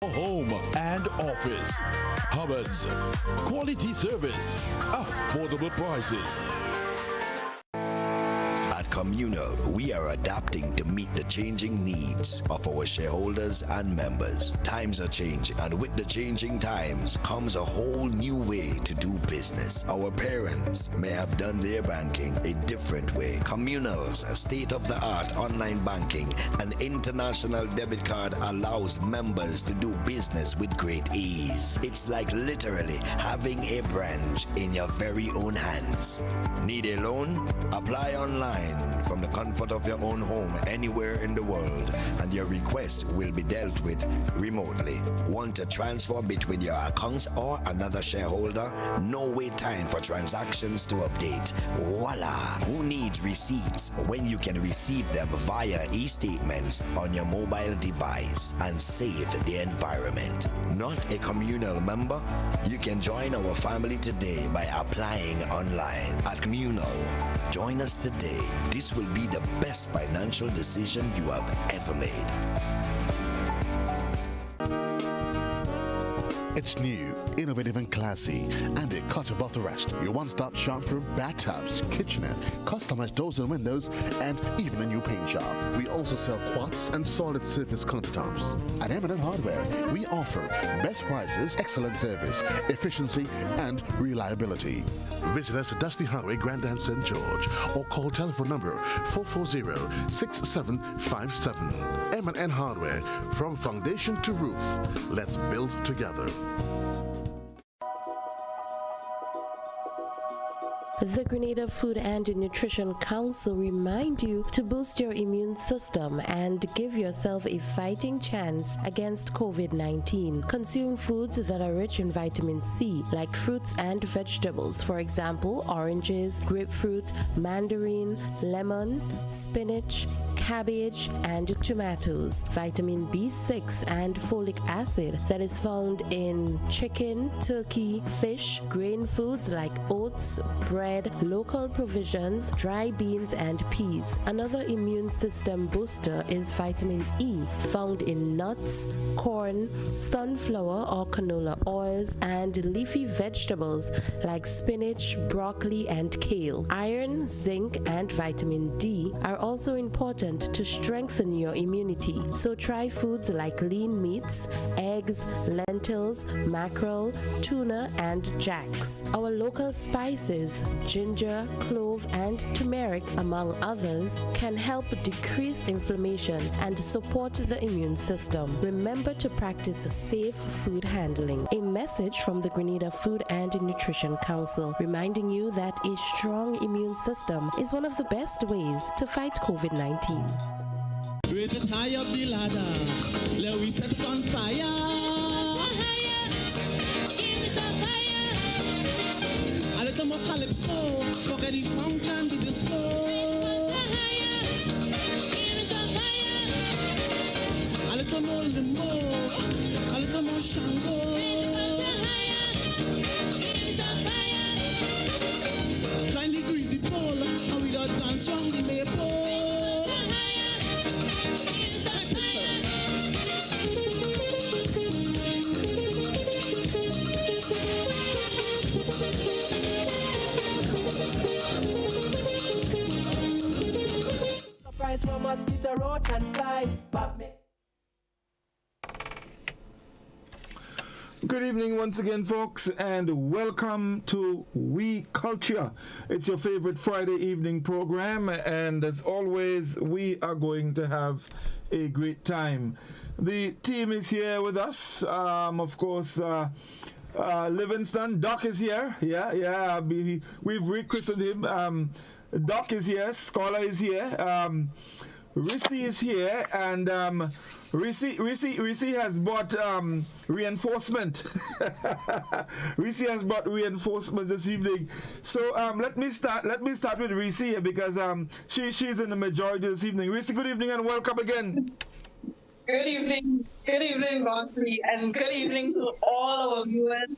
home and office. Hubbard's, quality service, affordable prices. At Communal, we are adapting to meet the changing needs of our shareholders and members. Times are changing, and with the changing times comes a whole new way to do business. Our parents may have done their banking a different way. Communal's state-of-the-art online banking and international debit card allows members to do business with great ease. It's like literally having a branch in your very own hands. Need a loan? Apply online from the comfort of your own home anywhere in the world, and your request will be dealt with remotely. Want to transfer between your accounts or another shareholder? No wait time for transactions to update. Voila! Who needs receipts when you can receive them via e-statements on your mobile device and save the environment? Not a Communal member? You can join our family today by applying online at Communal. Join us today. This will be the best financial decision you have ever made. It's new, innovative and classy, and a cut above the rest. Your one-stop shop for bathtubs, kitchenette, customized doors and windows, and even a new paint job. We also sell quartz and solid surface countertops. At M&N Hardware, we offer best prices, excellent service, efficiency, and reliability. Visit us at Dusty Highway, Grandin, St. George, or call telephone number 440-6757. M&N Hardware, from foundation to roof. Let's build together. The Grenada Food and Nutrition Council remind you to boost your immune system and give yourself a fighting chance against COVID-19. Consume foods that are rich in vitamin C, like fruits and vegetables. For example, oranges, grapefruit, mandarin, lemon, spinach, cabbage, and tomatoes. Vitamin B6 and folic acid that is found in chicken, turkey, fish, grain foods like oats, bread, local provisions, dry beans, and peas. Another immune system booster is vitamin E, found in nuts, corn, sunflower or canola oils, and leafy vegetables like spinach, broccoli, and kale. Iron, zinc, and vitamin D are also important to strengthen your immunity. So try foods like lean meats, eggs, lentils, mackerel, tuna, and jacks. Our local spices, ginger, clove, and turmeric, among others, can help decrease inflammation and support the immune system. Remember to practice safe food handling. A message from the Grenada Food and Nutrition Council, reminding you that a strong immune system is one of the best ways to fight COVID-19. Raise it high up the ladder, let we set it on fire. A little more calypso, forget the funk and the disco. A little more limbo, a little more shango. Find the greasy pole, and we don't dance round the maple. For mosquito, roach, and flies. Good evening once again, folks, and welcome to We Culture. It's your favorite Friday evening program, and as always, we are going to have a great time. The team is here with us. Of course, Livingston, Doc is here. We've rechristened him. Doc is here, Scholar is here, Rissy is here, and Rissy has brought reinforcement. Rissy has brought reinforcement this evening. So let me start with Rissy here because she's in the majority this evening. Rissy, good evening and welcome again. Good evening, Godfrey, and good evening to all our viewers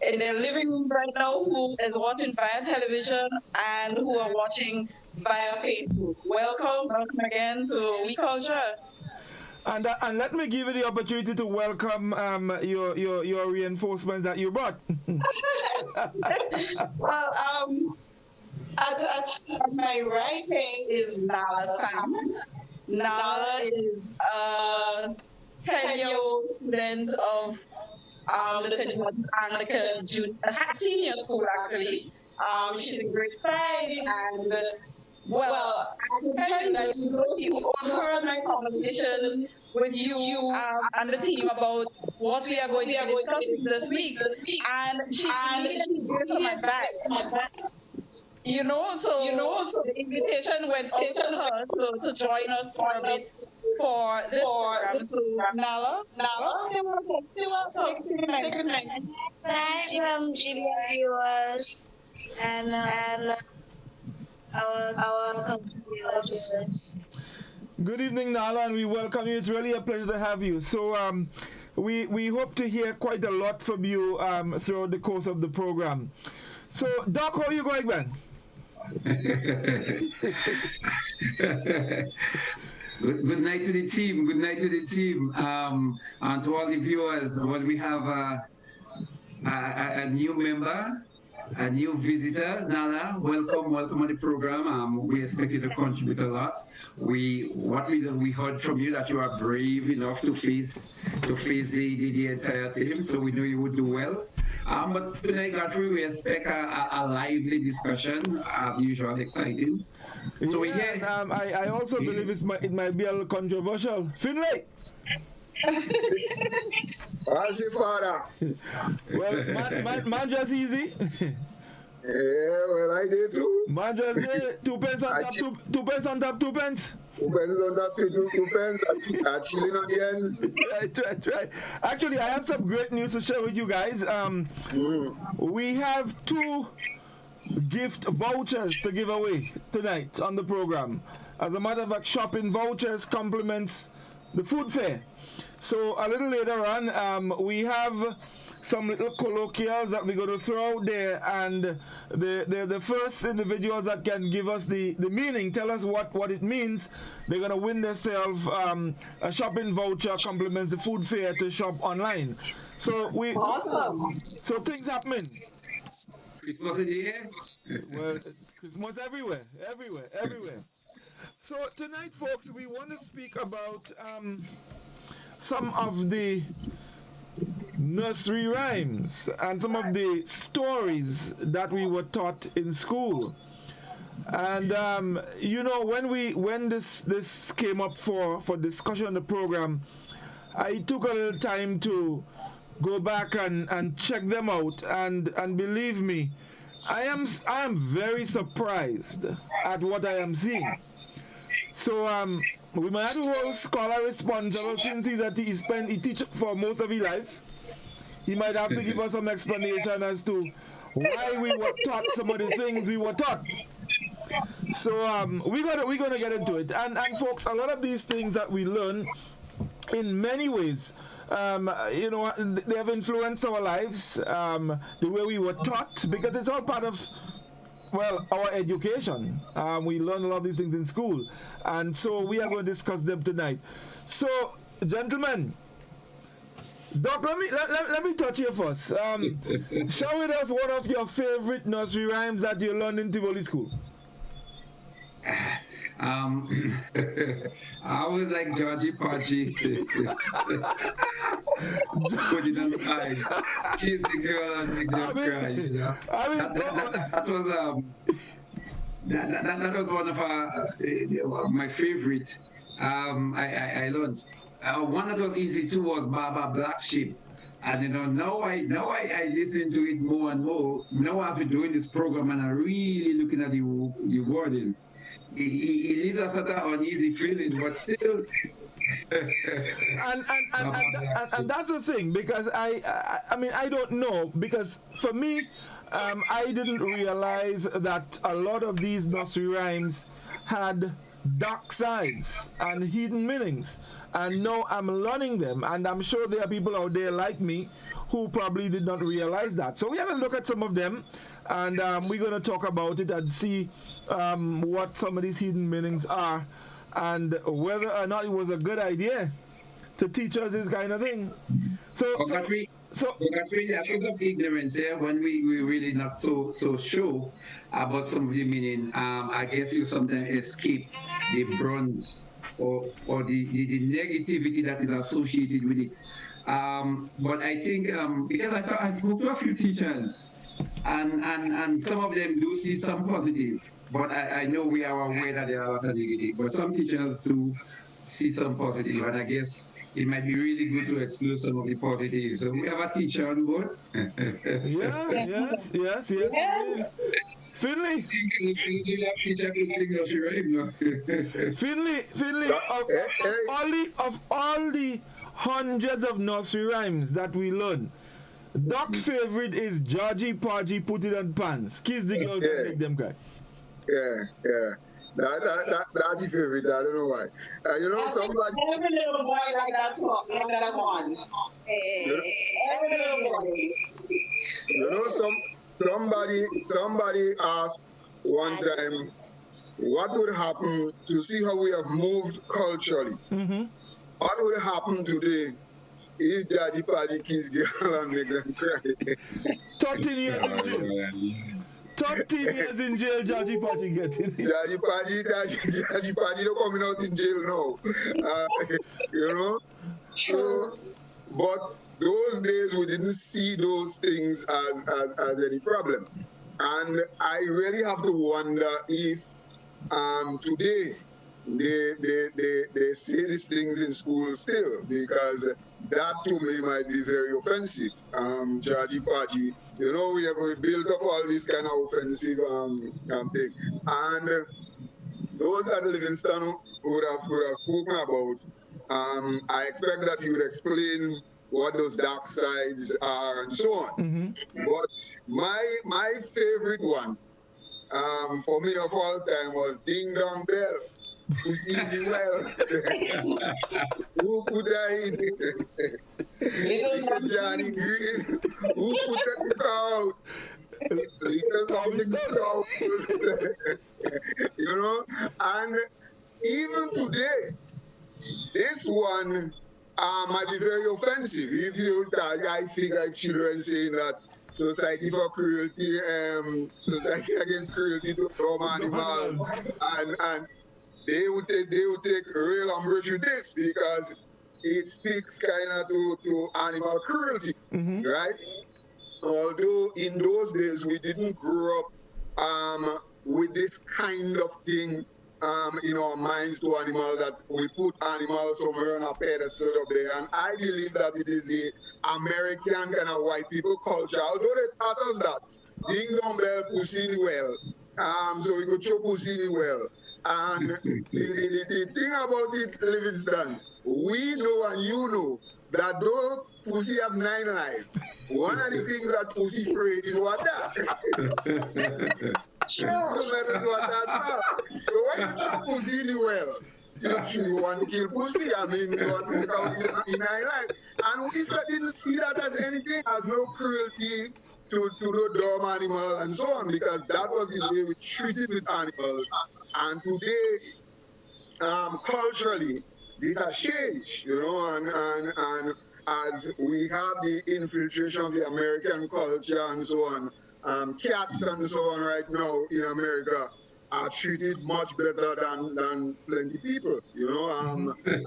in their living room right now who is watching via television and who are watching via Facebook. Welcome again to We Culture. And let me give you the opportunity to welcome your reinforcements that you brought. Well, at my right hand is Nala Sam. Nala is a 10-year-old student of the St. Martin's Anglican Senior School, actually. She's in grade 5, and well, I can tell you that you overheard my conversation with you and the team about what we are going to discuss this week, and she gave her my back. So the invitation went out to her to join us for a bit for this program. So Nala, say what's up. Hi from GBI viewers and our viewers. Good evening, Nala, and we welcome you. It's really a pleasure to have you. So we hope to hear quite a lot from you throughout the course of the program. So, Doc, how are you going, man? Good night to the team. Good night to the team. And to all the viewers, well, we have a new member, a new visitor. Nala, welcome on the program. We expect you to contribute a lot. We heard from you that you are brave enough to face the entire team, so we know you would do well. But tonight, Godfrey, we expect a lively discussion, as usual, exciting. So we hear. I also believe it might be a little controversial. Finlay. How's your father? Well, man just easy. Yeah, well, I did too. Man just 2 pence on top, 2 pence on top, 2 pence. 2 pence on top, 2 pence. I'm chilling on the ends. Right. Actually, I have some great news to share with you guys. We have 2 gift vouchers to give away tonight on the program. As a matter of fact, shopping vouchers complements the food fair. So a little later on, we have some little colloquials that we're going to throw out there, and the first individuals that can give us the meaning, tell us what it means, they're going to win themselves a shopping voucher complements the food fair to shop online. So so things happening. Christmas in the air? Well, Christmas everywhere. So tonight, folks, we want to speak about some of the nursery rhymes and some of the stories that we were taught in school. And when this came up for discussion on the program, I took a little time to go back and check them out, and believe me, I am very surprised at what I am seeing. So we might have to hold scholar responsible, since he teach for most of his life. He might have to give us some explanation as to why we were taught some of the things we were taught. So we're gonna get into it. And folks, a lot of these things that we learn, in many ways, they have influenced our lives, the way we were taught, because it's all part of, well, our education. We learn a lot of these things in school, and so we are going to discuss them tonight. So, gentlemen, Doc, let me touch you first. Share with us one of your favorite nursery rhymes that you learned in Tivoli School. I was like Georgie Pachi. Put it on the eye. Kiss the girl and make them cry. You know? That was one of my favorite. I learned. One that was easy too was Baba Black Sheep. And now I listen to it more and more. Now after doing this program and I'm really looking at the wording. He leaves us at an uneasy feeling, but still. and that's the thing, because I don't know, because for me, I didn't realize that a lot of these nursery rhymes had dark sides and hidden meanings, and now I'm learning them, and I'm sure there are people out there like me who probably did not realize that. So we have a look at some of them, and we're going to talk about it and see what some of these hidden meanings are, and whether or not it was a good idea to teach us this kind of thing. So Godfrey, that's sort of ignorance here when we really not so sure about some of the meaning. I guess you sometimes escape the brunt or the negativity that is associated with it. But I think because I spoke to a few teachers, and some of them do see some positive, but I know we are aware that there are a lot of negative. But some teachers do see some positive, and I guess it might be really good to explore some of the positives. So we have a teacher on board. Yes. Finley. Finley, of all the hundreds of nursery rhymes that we learn, Doc's favorite is Georgie Podgy Put It on Pants. Kiss the girls and make them cry. Yeah. That's your favorite. I don't know why. Somebody. Every little boy like that one. Every little boy. Somebody asked one time, what would happen to see how we have moved culturally? Mm-hmm. What would happen today if Daddy Paddy kiss girl and make them cry? 13 years in jail. 13 years in jail, Georgie Paddy gets it. Daddy Paddy don't coming out in jail now. So, but those days we didn't see those things as any problem. And I really have to wonder if today they say these things in school still, because that to me might be very offensive. Georgie Padgy, we have built up all this kind of offensive thing. And those at Livingston would have spoken about. I expect that he would explain what those dark sides are and so on. Mm-hmm. But my favorite one for me of all time was Ding Dong Bell. Who see me well? Who could I? Little Johnny Green. Who put that out? Little Tommy Scout. And even today, this one might be very offensive. I think like children saying that Society for Cruelty, Society Against Cruelty to Dumb Animals, and they would take real umbrage with this because it speaks kind of to animal cruelty, mm-hmm. right? Although in those days we didn't grow up with this kind of thing in our minds to animals, that we put animals somewhere on a pedestal up there. And I believe that it is the American kind of white people culture, although they taught us that. Ding Dong Bell, Pussy well. So we could show Pussy well. And the thing about it, Livingston, we know and you know that though pussy have 9 lives, one of the things that pussy afraid is water. No matter what that is. So when you show pussy in the well, you want to kill pussy. I mean, you want to look out in 9 lives. And we didn't see that as anything, as no cruelty to the dumb animal and so on, because that was the way we treated with animals. And today, culturally, this has changed, and as we have the infiltration of the American culture and so on, cats and so on right now in America are treated much better than plenty people,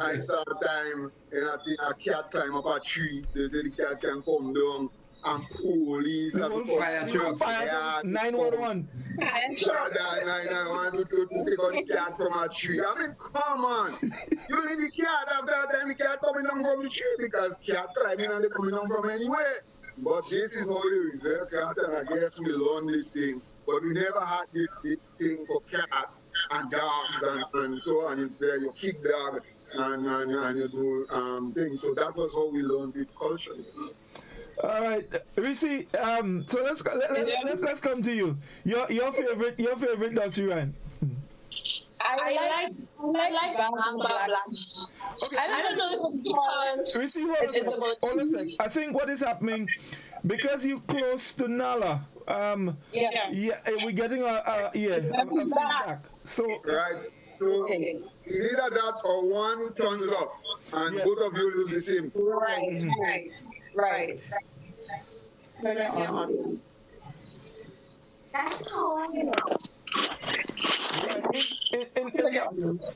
I saw a time, and I think a cat climb up a tree, they say the cat can come down, and police have fire 911. 911 to take on the cat from a tree. I mean, come on. You leave the cat after that time, the cat coming down from the tree, because cat climbing and they coming down from anywhere. But this is how they revere cat, and I guess we learn this thing. But we never had this thing for cats and dogs and so on. It's there, you kick dog and you do things. So that was how we learned it culturally. All right, Risi. So let's come to you. Your favorite nursery rhyme. I like Black. Okay. I don't know if Risi, hold a sec. I think what is happening, because you're close to Nala. We're getting a feedback. So right. So either that or one turns off, and both of you lose the same. Right. That's all I know.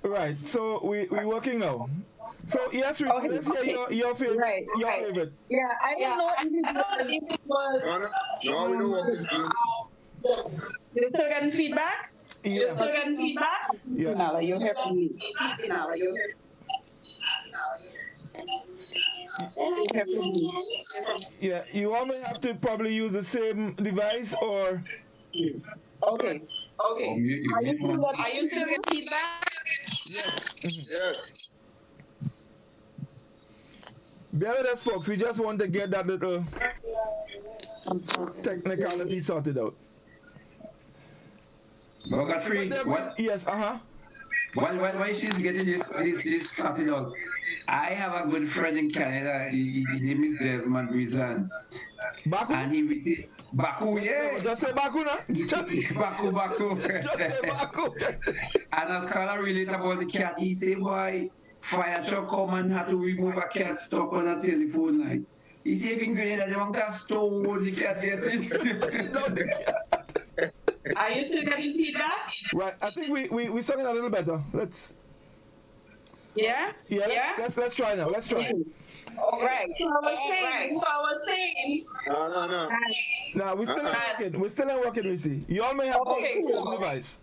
Right. So we working now. So yes, let's hear your favorite. Your favorite. Yeah, I don't know if it was. No, we don't work this game. You're still getting feedback? Yeah. You're still getting feedback? Yeah. Nala, you're here for me. Yeah, you all may have to probably use the same device or. Okay. Are you still getting feedback? Yes. Yes. Bear with us, folks. We just want to get that little technicality sorted out. Bogatry, what? Yes, Why she's getting this sorted out? I have a good friend in Canada. His name is Desmond Rizan. Baku? And he Baku, yeah. Just say Baku, no? Baku. Just say Baku. And as Carla relate about the cat, he say, boy, fire truck come and had to remove a cat stuck on a telephone line. He say, if in Grenada, they want to stone the cat. Are you still getting feedback? Right, I think we sung it a little better. Let's. Yeah? Let's try now. Let's try. All right. So I was saying. No. No, we're still working. We're still working, we see. You all may have the same device.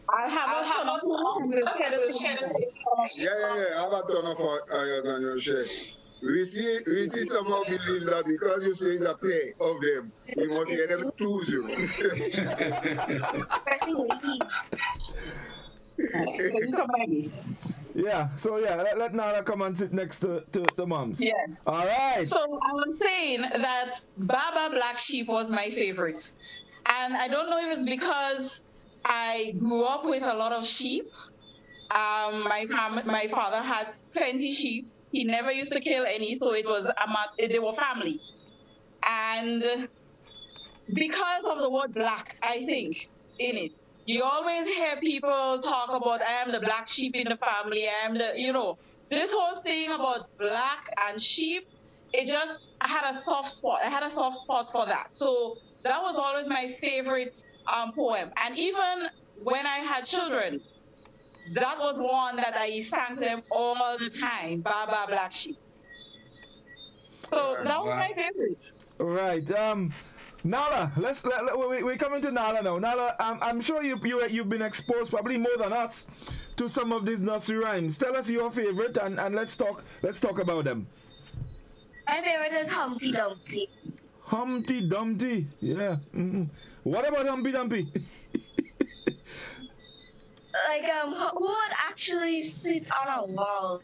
I'll have Yeah. I have a ton of yours on your share. We see somehow believes that because you say it's a pair of them, we must hear them 2-0. Yeah, so let Nara come and sit next to the moms. Yeah. All right. So I was saying that Baba Black Sheep was my favorite. And I don't know if it's because I grew up with a lot of sheep. My father had plenty sheep. He never used to kill any, so it was they were family. And because of the word black, I think, in it, you always hear people talk about, I am the black sheep in the family, I am this whole thing about black and sheep, I had a soft spot. I had a soft spot for that. So that was always my favorite poem. And even when I had children, that was one that I sang to them all the time, Baba Black Sheep. So that was my favorite. Right. Nala, we're coming to Nala now. Nala, I'm sure you've been exposed probably more than us to some of these nursery rhymes. Tell us your favorite and let's talk about them. My favorite is Humpty Dumpty. Humpty Dumpty, yeah. Mm-hmm. What about Humpty Dumpty? Who would actually sit on a wall?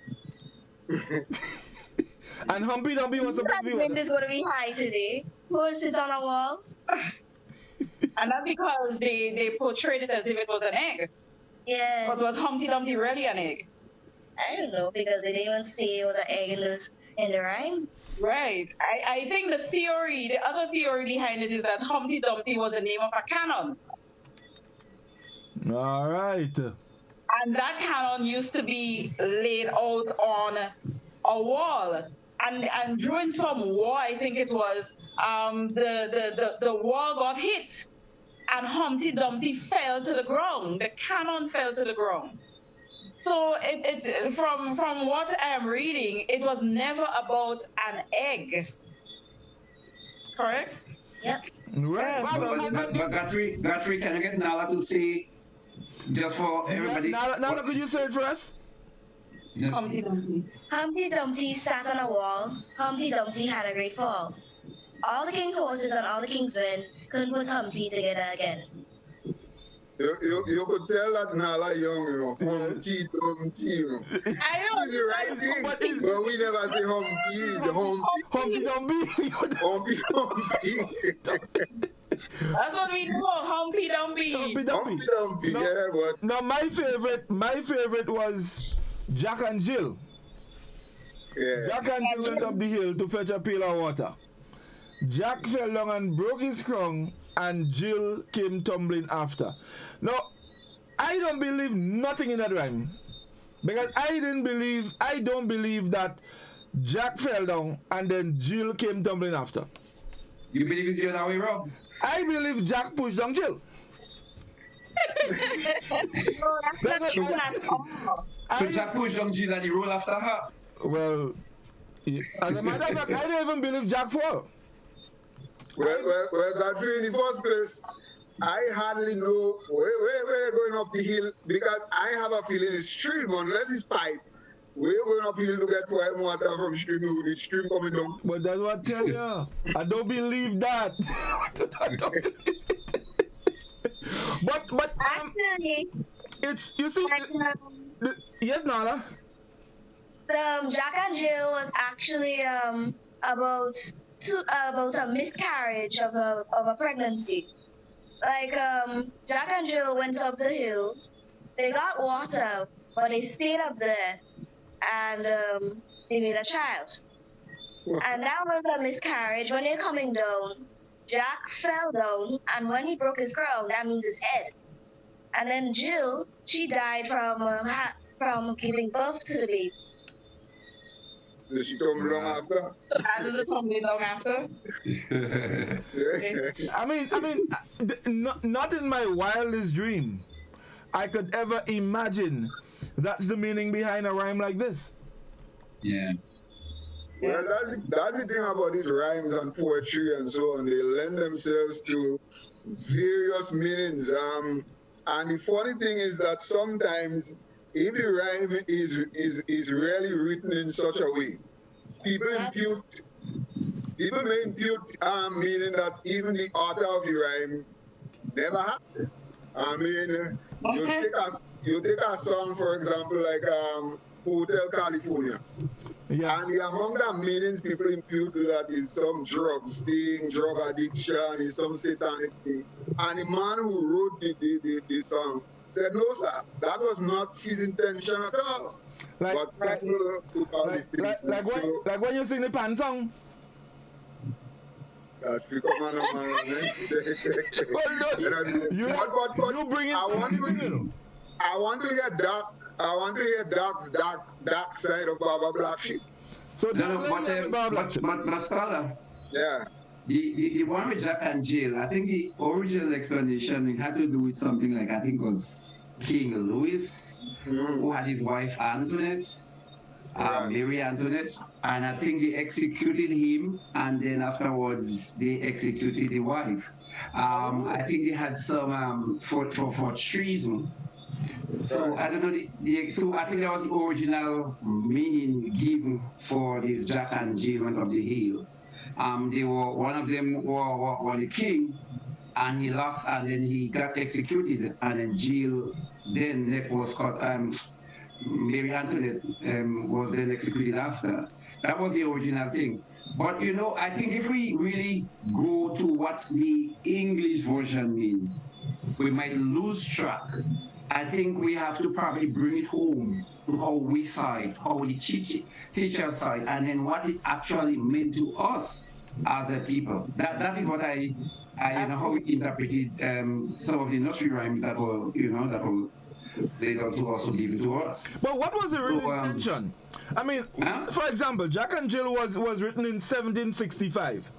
And Humpty Dumpty was supposed to be. Wind is going to be high today. Who would sit on a wall? And that's because they portrayed it as if it was an egg. Yeah. But was Humpty Dumpty really an egg? I don't know, because they didn't even say it was an egg in the rhyme. Right. I think the other theory behind it is that Humpty Dumpty was the name of a cannon. All right. And that cannon used to be laid out on a wall. And during some war, I think it was, the wall got hit. And Humpty Dumpty fell to the ground. The cannon fell to the ground. So from what I am reading, it was never about an egg. Correct? Yep. Right. But Godfrey, can you get Nala to say, just for everybody? Nala, could you say it for us? Yes. Humpty Dumpty. Humpty Dumpty sat on a wall. Humpty Dumpty had a great fall. All the king's horses and all the king's men couldn't put Humpty together again. You could tell that Nala young, Humpty Dumpty, I know. It's the right thing, but we never say Humpty, it's Humpty Dumpty. Humpty Dumpty. That's what we know, Humpty Dumpty. Humpty Dumpty. Yeah, but... Now, my favorite was Jack and Jill. Yeah. Jack and Jill went up the hill to fetch a pail of water. Jack fell down and broke his crown, and Jill came tumbling after. Now, I don't believe nothing in that rhyme. Because I don't believe that Jack fell down and then Jill came tumbling after. You believe it's the other way around? I believe Jack pushed down Jill. So Jack pushed down Jill and he rolled after her. Well, as a matter of fact, I don't even believe Jack fell. Well, Godfrey, in the first place, I hardly know where we're going up the hill because I have a feeling it's stream, unless it's pipe. We're going up hill to get white water from stream with the stream coming down. But that's what I tell you. I don't believe that. I don't believe it. But Actually, it's, you see, yes, Nala? Jack and Jill was actually about a miscarriage of a pregnancy. Like Jack and Jill went up the hill, they got water, but they stayed up there, and they made a child. And that was a miscarriage. When they're coming down, Jack fell down, and when he broke his crown, that means his head. And then Jill, she died from giving birth to the baby. Did she come long after? And does it come long after? I mean, not in my wildest dream I could ever imagine that's the meaning behind a rhyme like this. Yeah. Well, that's the thing about these rhymes and poetry and so on. They lend themselves to various meanings. And the funny thing is that sometimes, if the rhyme is really written in such a way, people may impute meaning that even the author of the rhyme never had. I mean, you take a song, for example, like Hotel California. Yeah. And among the meanings people impute to that is some drug sting, drug addiction, is some satanic thing. And the man who wrote the song said, no, sir, that was not his intention at all. Like when you sing the pan song. That you come on, man. You bring it. I want to hear Doc's dark side of Baba Black Sheep. So but scholar. Yeah. The one with Jack and Jill, I think the original explanation had to do with something like, I think it was King Louis, who had his wife Antoinette, Mary Antoinette, and I think they executed him, and then afterwards they executed the wife. I think they had some for treason. So I don't know. So I think that was the original meaning given for this Jack and Jill went up the hill. They were, one of them were the king, and he lost, and then he got executed, and then Jill then was called Mary Antoinette was then executed after. That was the original thing. But you know, I think if we really go to what the English version means, we might lose track. I think we have to probably bring it home to how we side, how the teacher side, and then what it actually meant to us as a people. That is what I how we interpreted some of the nursery rhymes that were laid out to us, to give it to us. But what was the real intention? I mean, for example, Jack and Jill was written in 1765.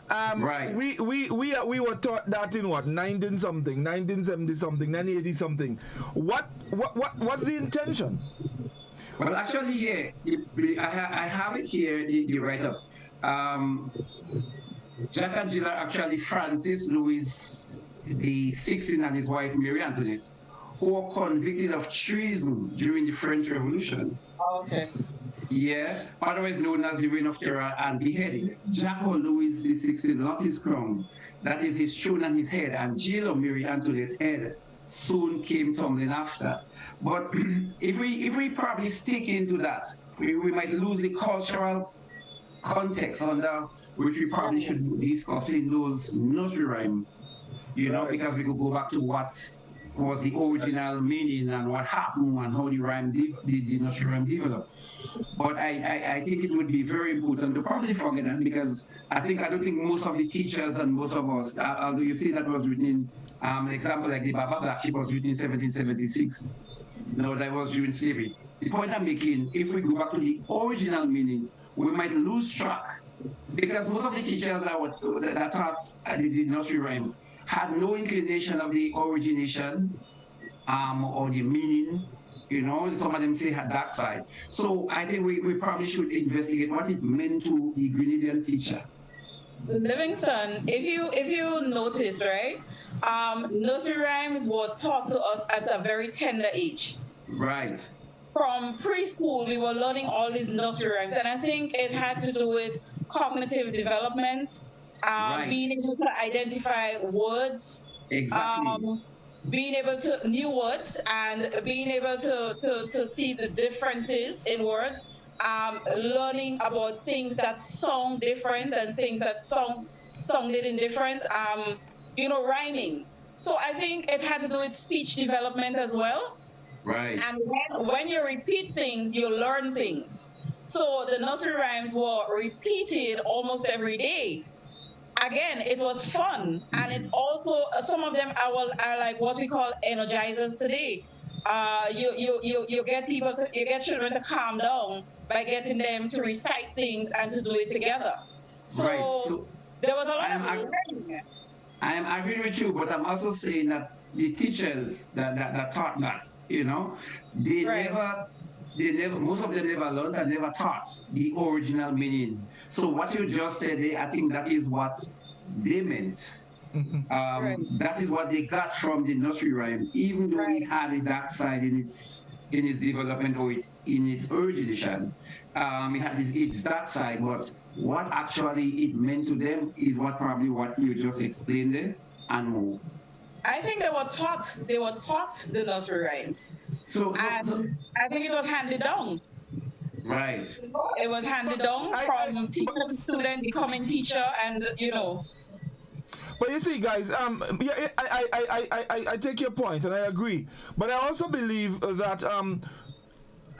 Right. We were taught that in what, 19 something, 1970 something, 1980 something. What's the intention? Well, actually, yeah, I have it here. The write up. Jack and Jill are actually Francis Louis the 16th and his wife Mary Antoinette, who were convicted of treason during the French Revolution. Oh, okay. Yeah, otherwise known as the Reign of Terror and beheading. Jack or Louis XVI lost his crown, that is his throne and his head, and Jill or Mary Antoinette's head soon came tumbling after. But if we probably stick into that, we might lose the cultural context under which we probably should be discussing those nursery rhyme, because we could go back to what was the original meaning and what happened and how the nursery rhyme developed. But I think it would be very important to probably forget that, because I don't think most of the teachers and most of us, although you see that was written in, an example like the Baba Black Sheep was written in 1776. No, that was during slavery. The point I'm making, if we go back to the original meaning, we might lose track, because most of the teachers that taught the nursery rhyme had no inclination of the origination or the meaning. You know, some of them say had that side. So I think we probably should investigate what it meant to the Grenadian teacher. Livingston, if you notice, right, nursery rhymes were taught to us at a very tender age. Right. From preschool, we were learning all these nursery rhymes, and I think it had to do with cognitive development, being able to identify words, exactly. Being able to new words and being able to see the differences in words, learning about things that sound different and things that sounded indifferent, rhyming. So I think it had to do with speech development as well. Right. And when you repeat things, you learn things. So the nursery rhymes were repeated almost every day. Again, it was fun, and it's also some of them are like what we call energizers today. You get children to calm down by getting them to recite things and to do it together. So there was a lot of learning. I am agreeing with you, but I'm also saying that the teachers that taught that, they never, most of them never learned and never taught the original meaning. So what you just said, I think that is what they meant. That is what they got from the nursery rhyme, even though it had a dark side in its development or in its origination. It had its dark side, but what actually it meant to them is probably what you just explained there and more. I think they were taught the nursery rhymes. I think it was handed down. Right. It was handed down from teacher to student, becoming teacher, and But you see, guys, I take your point and I agree. But I also believe that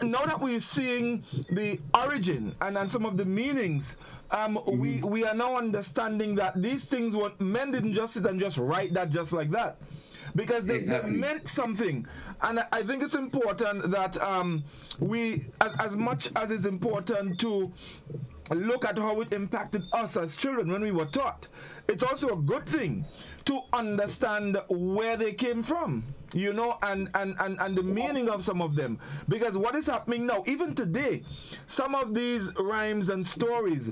now that we're seeing the origin and some of the meanings, we are now understanding that these things, men didn't just sit and just write that just like that. Because they meant something. And I think it's important that we, as much as it's important to look at how it impacted us as children when we were taught, it's also a good thing to understand where they came from, and the meaning of some of them. Because what is happening now, even today, some of these rhymes and stories,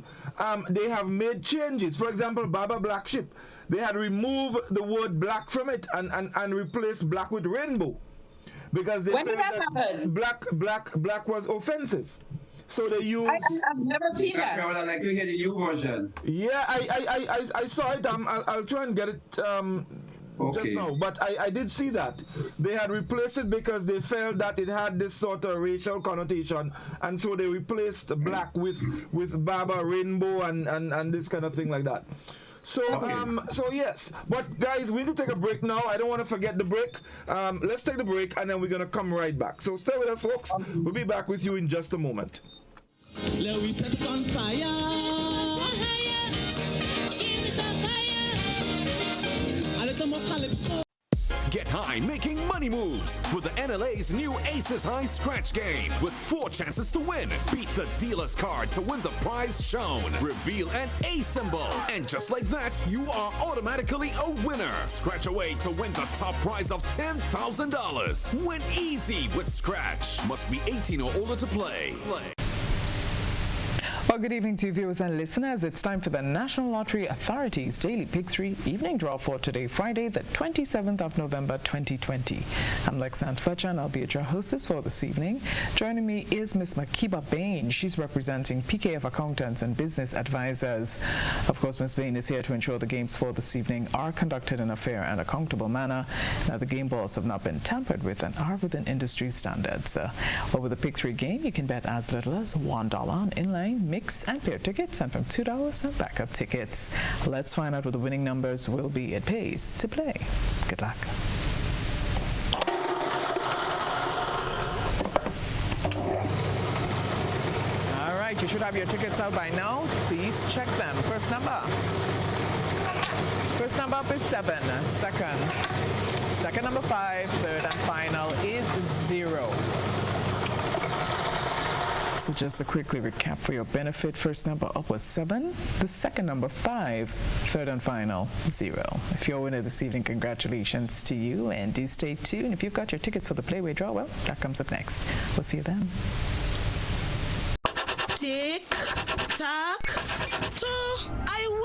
they have made changes. For example, Baba Black Sheep, they had removed the word black from it and replaced black with rainbow, because they felt that black was offensive. So they use. I've never seen that. I would like to hear the new version. Yeah, I saw it. I'll try and get it just now. But I did see that they had replaced it because they felt that it had this sort of racial connotation, and so they replaced black with Baba, rainbow, and this kind of thing like that. So so yes, but guys, we need to take a break now. I don't want to forget the break. Let's take the break and then we're gonna come right back. So stay with us, folks. We'll be back with you in just a moment. Let we set it on fire. A little more calypso. Get high making money moves with the NLA's new Aces High Scratch game with 4 chances to win. Beat the dealer's card to win the prize shown. Reveal an A symbol. And just like that, you are automatically a winner. Scratch away to win the top prize of $10,000. Win easy with Scratch. Must be 18 or older to play. Well, good evening to you viewers and listeners. It's time for the National Lottery Authority's Daily Pick 3 evening draw for today, Friday, the 27th of November, 2020. I'm Lexanne Fletcher, and I'll be your hostess for this evening. Joining me is Miss Makiba Bain. She's representing PKF Accountants and Business Advisors. Of course, Miss Bain is here to ensure the games for this evening are conducted in a fair and accountable manner. Now, the game balls have not been tampered with and are within industry standards. Over the Pick 3 game, you can bet as little as $1 on inline, mix and pair tickets, and from $2 on backup tickets. Let's find out what the winning numbers will be. It pays to play. Good luck. right, you should have your tickets out by now. Please check them. First number up is 7. Second number 5. Third and final is 0. So just to quickly recap for your benefit, first number up was 7, the second number 5, third and final 0. If you're a winner this evening, congratulations to you, and do stay tuned. If you've got your tickets for the Playway draw, well, that comes up next. We'll see you then. Tick, tock, toe, I win.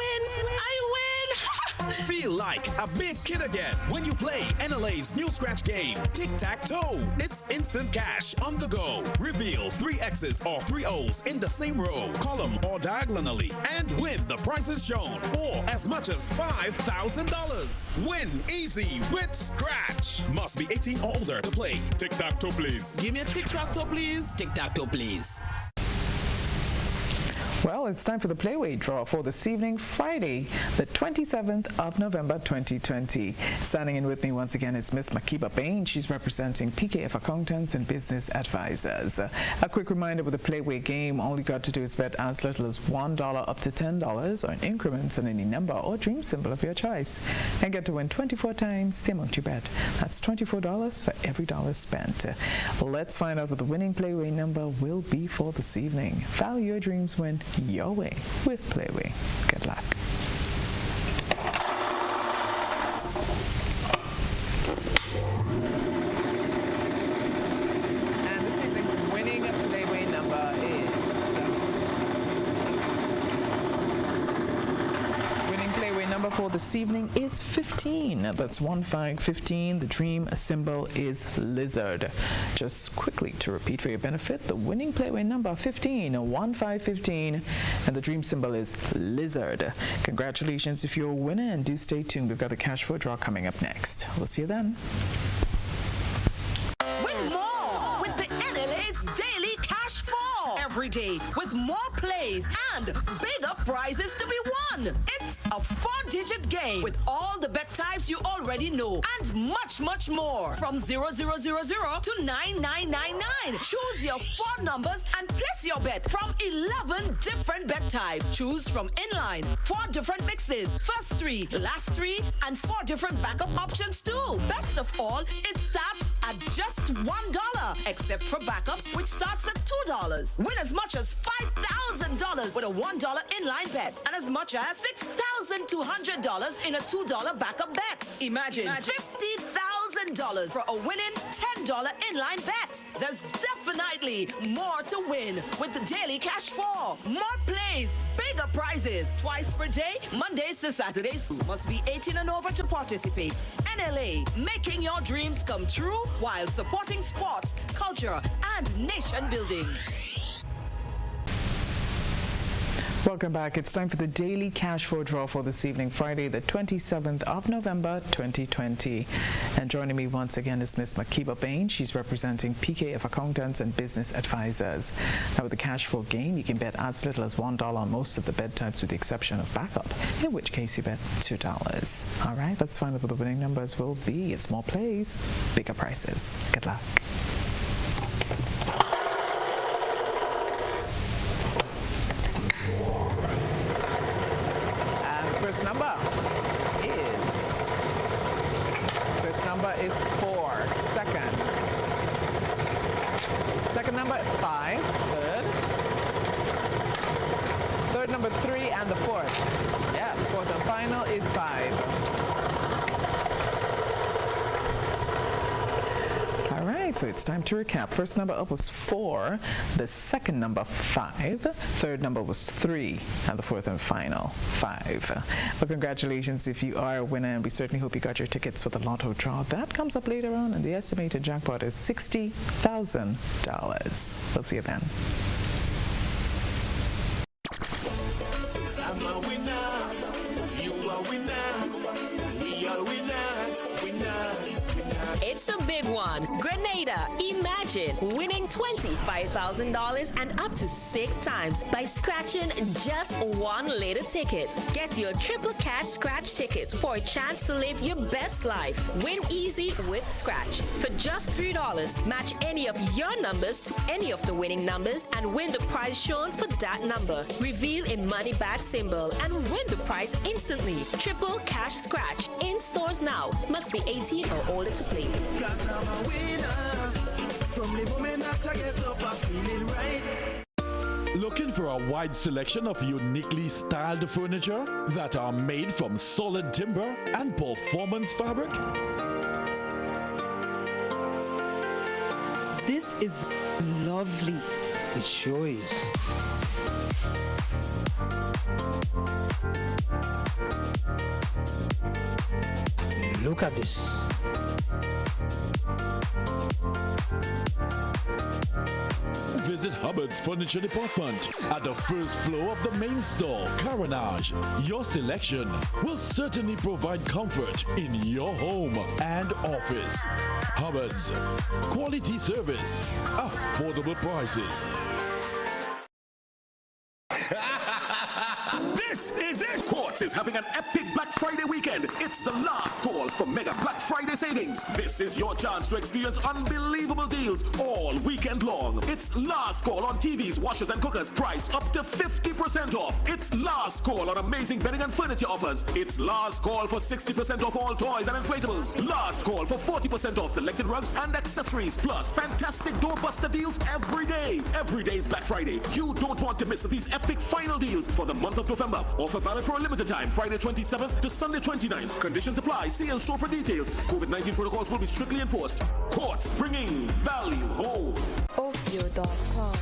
Feel like a big kid again when you play NLA's new scratch game, Tic-Tac-Toe. It's instant cash on the go. Reveal 3 X's or 3 O's in the same row, column, or diagonally, and win the prizes shown, or as much as $5,000. Win easy with Scratch. Must be 18 or older to play. Tic-Tac-Toe, please. Give me a tic-tac-toe, please. Tic-Tac-Toe, please. Well, it's time for the Playway draw for this evening, Friday, the 27th of November, 2020. Standing in with me once again is Miss Makiba Bain. She's representing PKF Accountants and Business Advisors. A quick reminder with the Playway game, all you got to do is bet as little as $1 up to $10 on increments on any number or dream symbol of your choice, and get to win 24 times the amount you bet. That's $24 for every dollar spent. Let's find out what the winning Playway number will be for this evening. Value your dreams, win your way with Playway. Good luck. And this evening's winning Playway number is... Winning Playway number for this evening is 15. That's 1515. The dream symbol is lizard. Just quickly to repeat for your benefit, the winning Playway number 15, and the dream symbol is lizard. Congratulations if you're a winner, and do stay tuned. We've got the cash for a draw coming up next. We'll see you then. Win more with the NLA's Daily Cash 4. Every day with more plays and bigger prizes to be won. It's a 4-digit game with all the bet types you already know and much, much more. From 0000 to 9999. Choose your 4 numbers and place your bet from 11 different bet types. Choose from inline, 4 different mixes, first 3, last 3, and 4 different backup options too. Best of all, it starts at just $1, except for backups, which starts at $2. Win as much as $5,000 with a $1 inline bet, and as much as $6,200 in a $2 backup bet. Imagine $50,000 for a winning $10 inline bet. There's definitely more to win with the Daily Cash 4. More plays, bigger prizes, twice per day, Mondays to Saturdays. Must be 18 and over to participate. NLA, making your dreams come true while supporting sports, culture, and nation building. Welcome back. It's time for the Daily Cash 4 draw for this evening, Friday, the 27th of November, 2020. And joining me once again is Miss Makiba Bain. She's representing PKF Accountants and Business Advisors. Now, with the Cash 4 game, you can bet as little as $1 on most of the bet types with the exception of backup, in which case you bet $2. All right, let's find out what the winning numbers will be. It's more plays, bigger prices. Good luck. First number is 4. Second number 5. Third number 3, and the 4th. Yes, 4th and final is 5. All right, so it's time to recap. First number up was 4, the second number 5, third number was 3, and the 4th and final 5. Well, congratulations if you are a winner, and we certainly hope you got your tickets for the lotto draw. That comes up later on, and the estimated jackpot is $60,000. We'll see you then. I'm a winner, you are winner, we are winners, winners, winners. It's the big one. Grenada, imagine Imagine winning $25,000 and up to 6 times by scratching just one lotto ticket. Get your triple cash scratch tickets for a chance to live your best life. Win easy with Scratch. For just $3, match any of your numbers to any of the winning numbers and win the prize shown for that number. Reveal a money bag symbol and win the prize instantly. Triple cash scratch in stores now. Must be 18 or older to play. 'Cause I'm a winner. From the moment that I get up, I'm feeling right. Looking for a wide selection of uniquely styled furniture that are made from solid timber and performance fabric? This is lovely. It sure is. Look at this. Visit Hubbard's Furniture Department at the first floor of the main store, Carenage. Your selection will certainly provide comfort in your home and office. Hubbard's, quality service, affordable prices. This is it! Quartz is having an epic Black Friday weekend. It's the last call for mega Black Friday savings. This is your chance to experience unbelievable deals all weekend long. It's last call on TVs, washers, and cookers. Price up to 50% off. It's last call on amazing bedding and furniture offers. It's last call for 60% off all toys and inflatables. Last call for 40% off selected rugs and accessories. Plus, fantastic doorbuster deals every day. Every day is Black Friday. You don't want to miss these epic final deals for the month of November. Offer valid for a limited time, Friday 27th to Sunday 29th. Conditions apply. See in store for details. COVID-19 protocols will be strictly enforced. Quartz, bringing value home. Ofio.com.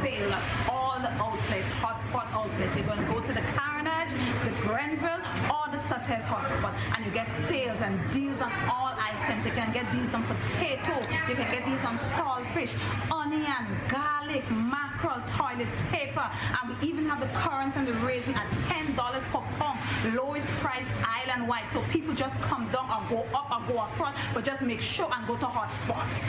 Sale. All the outlets, hotspot outlets. You're going to go to the Carenage, the Grenville, or the Sutter's hotspot, and you get sales and deals on all items. You can get these on potato. You can get these on saltfish, onion, garlic, mackerel, toilet paper, and we even have the currants and the raisin at $10 per pound. Lowest price island-wide. So people just come down or go up or go across, but just make sure and go to hotspots.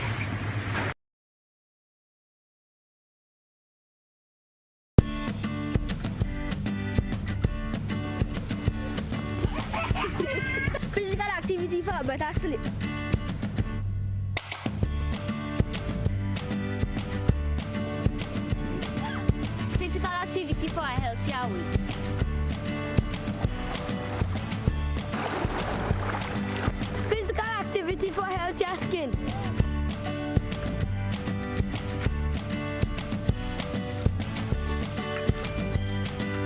Physical activity for a better sleep. Physical activity for a healthier weight. Physical activity for healthier skin.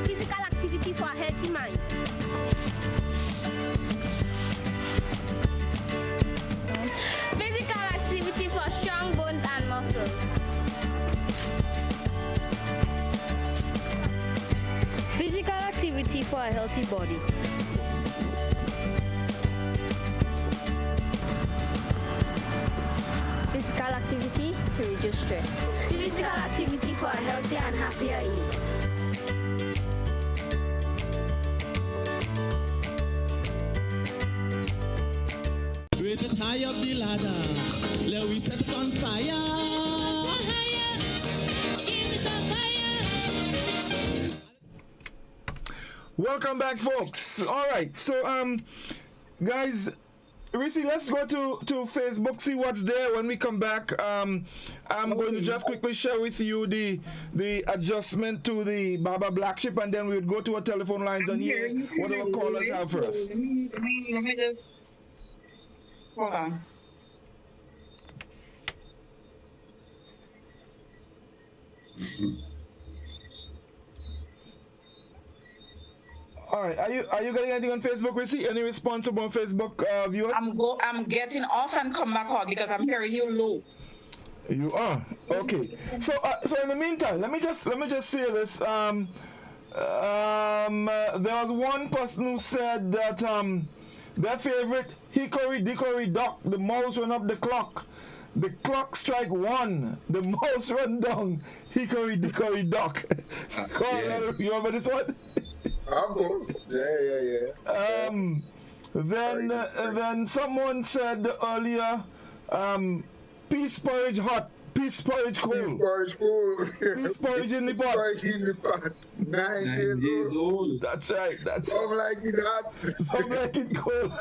Physical activity for a healthy mind. Physical activity for strong bones and muscles. Physical activity for a healthy body. Physical activity to reduce stress. Physical activity for a healthier and happier you. Raise it high up the ladder. Let we set it on fire. Welcome back, folks. All right, so guys, Rissy, let's go to Facebook, see what's there. When we come back, I'm going to just quickly share with you the adjustment to the Baba Black Ship, and then we would go to our telephone lines and hear what our callers have for us. Let me just hold on. All right, are you getting anything on Facebook, Rissy? Any response from our Facebook viewers? I'm getting off and come back on because I'm hearing you low. You are okay. So in the meantime, let me just say this. There was one person who said that their favorite Hickory Dickory Dock, the mouse run up the clock. The clock strike 1, the mouse run down. Hickory Dickory Dock. Yes. You remember this one? Of course. Yeah. Then someone said earlier, peace porridge hot, peace porridge cold. Peace porridge cold. Peace porridge in the pot. Porridge in the pot. 9 days old. That's right. Some like it hot. Some like it cold.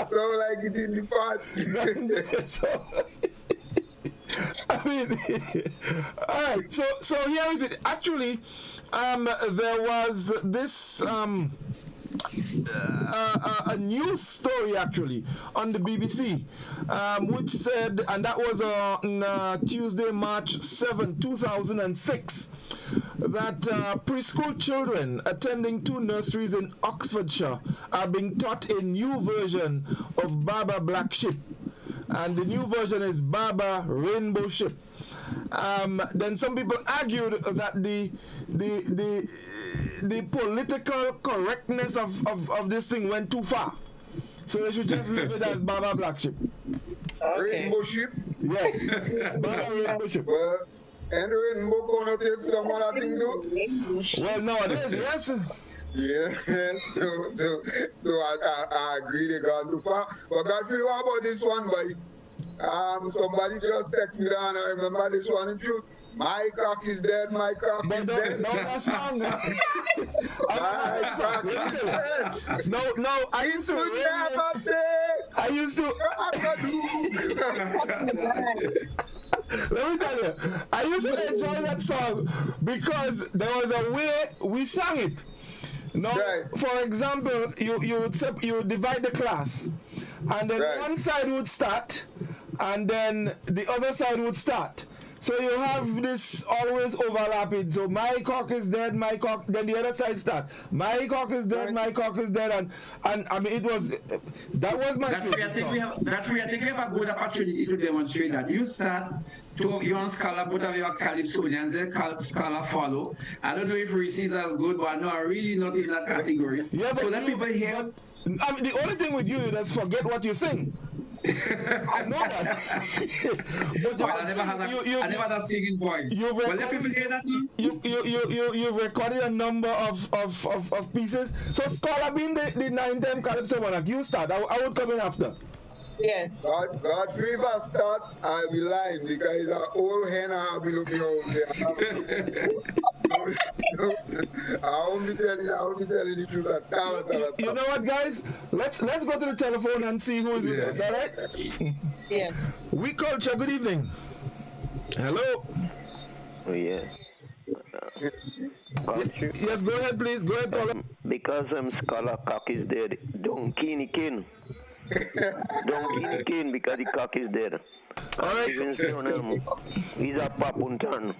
Some like it in the pot. 9 days old. I mean, all right. So here is it. Actually, there was this a news story actually on the BBC, which said, and that was on Tuesday, March 7, 2006, that preschool children attending 2 nurseries in Oxfordshire are being taught a new version of Baba Black Sheep. And the new version is Baba Rainbow Ship. Then some people argued that the political correctness of this thing went too far. So they should just leave it as Baba Black Ship. Rainbow Ship? Yes. Baba Rainbow Ship. Well, and Rainbow connotate someone I think do? Well, nowadays, yes. Yeah, so I agree they gone too far. But God, feel what about this one, boy? Somebody just text me down. I remember this one in truth. My cock is dead. My cock is dead. No, that song. My cock is dead. No. I used to. Let me tell you, I used to enjoy that song because there was a way we sang it. No, for example, you would divide the class, and then one side would start, and then the other side would start. So you have this always overlapping. So my cock is dead, my cock. Then the other side start. My cock is dead, my cock is dead, and I mean that was my favorite I think we have a good opportunity to demonstrate that. You start. You on Scala, put up your Calypsonians, then Scala follow. I don't know if Reese is as good, but no, I'm really not in that category. Yeah, so let people hear. I mean, the only thing with you is forget what you sing. I know that. But well, I never had a singing voice. Well, let people hear that. You've recorded a number of pieces. So Scala being the 9-time Calypso monarch, you start. I would come in after. Yes. God, if I start, I'll be lying because an old hen I'll be looking over there. I won't be telling the truth. You know what, guys? Let's go to the telephone and see who is with us, all right? Yes. We culture, good evening. Hello? Oh, yes. Yes, go ahead, please. Go ahead, caller. Because Scholar cock is dead. Don't keen kin. Don't keen kin because the cock is dead. All right. Even so, he's a papuntan.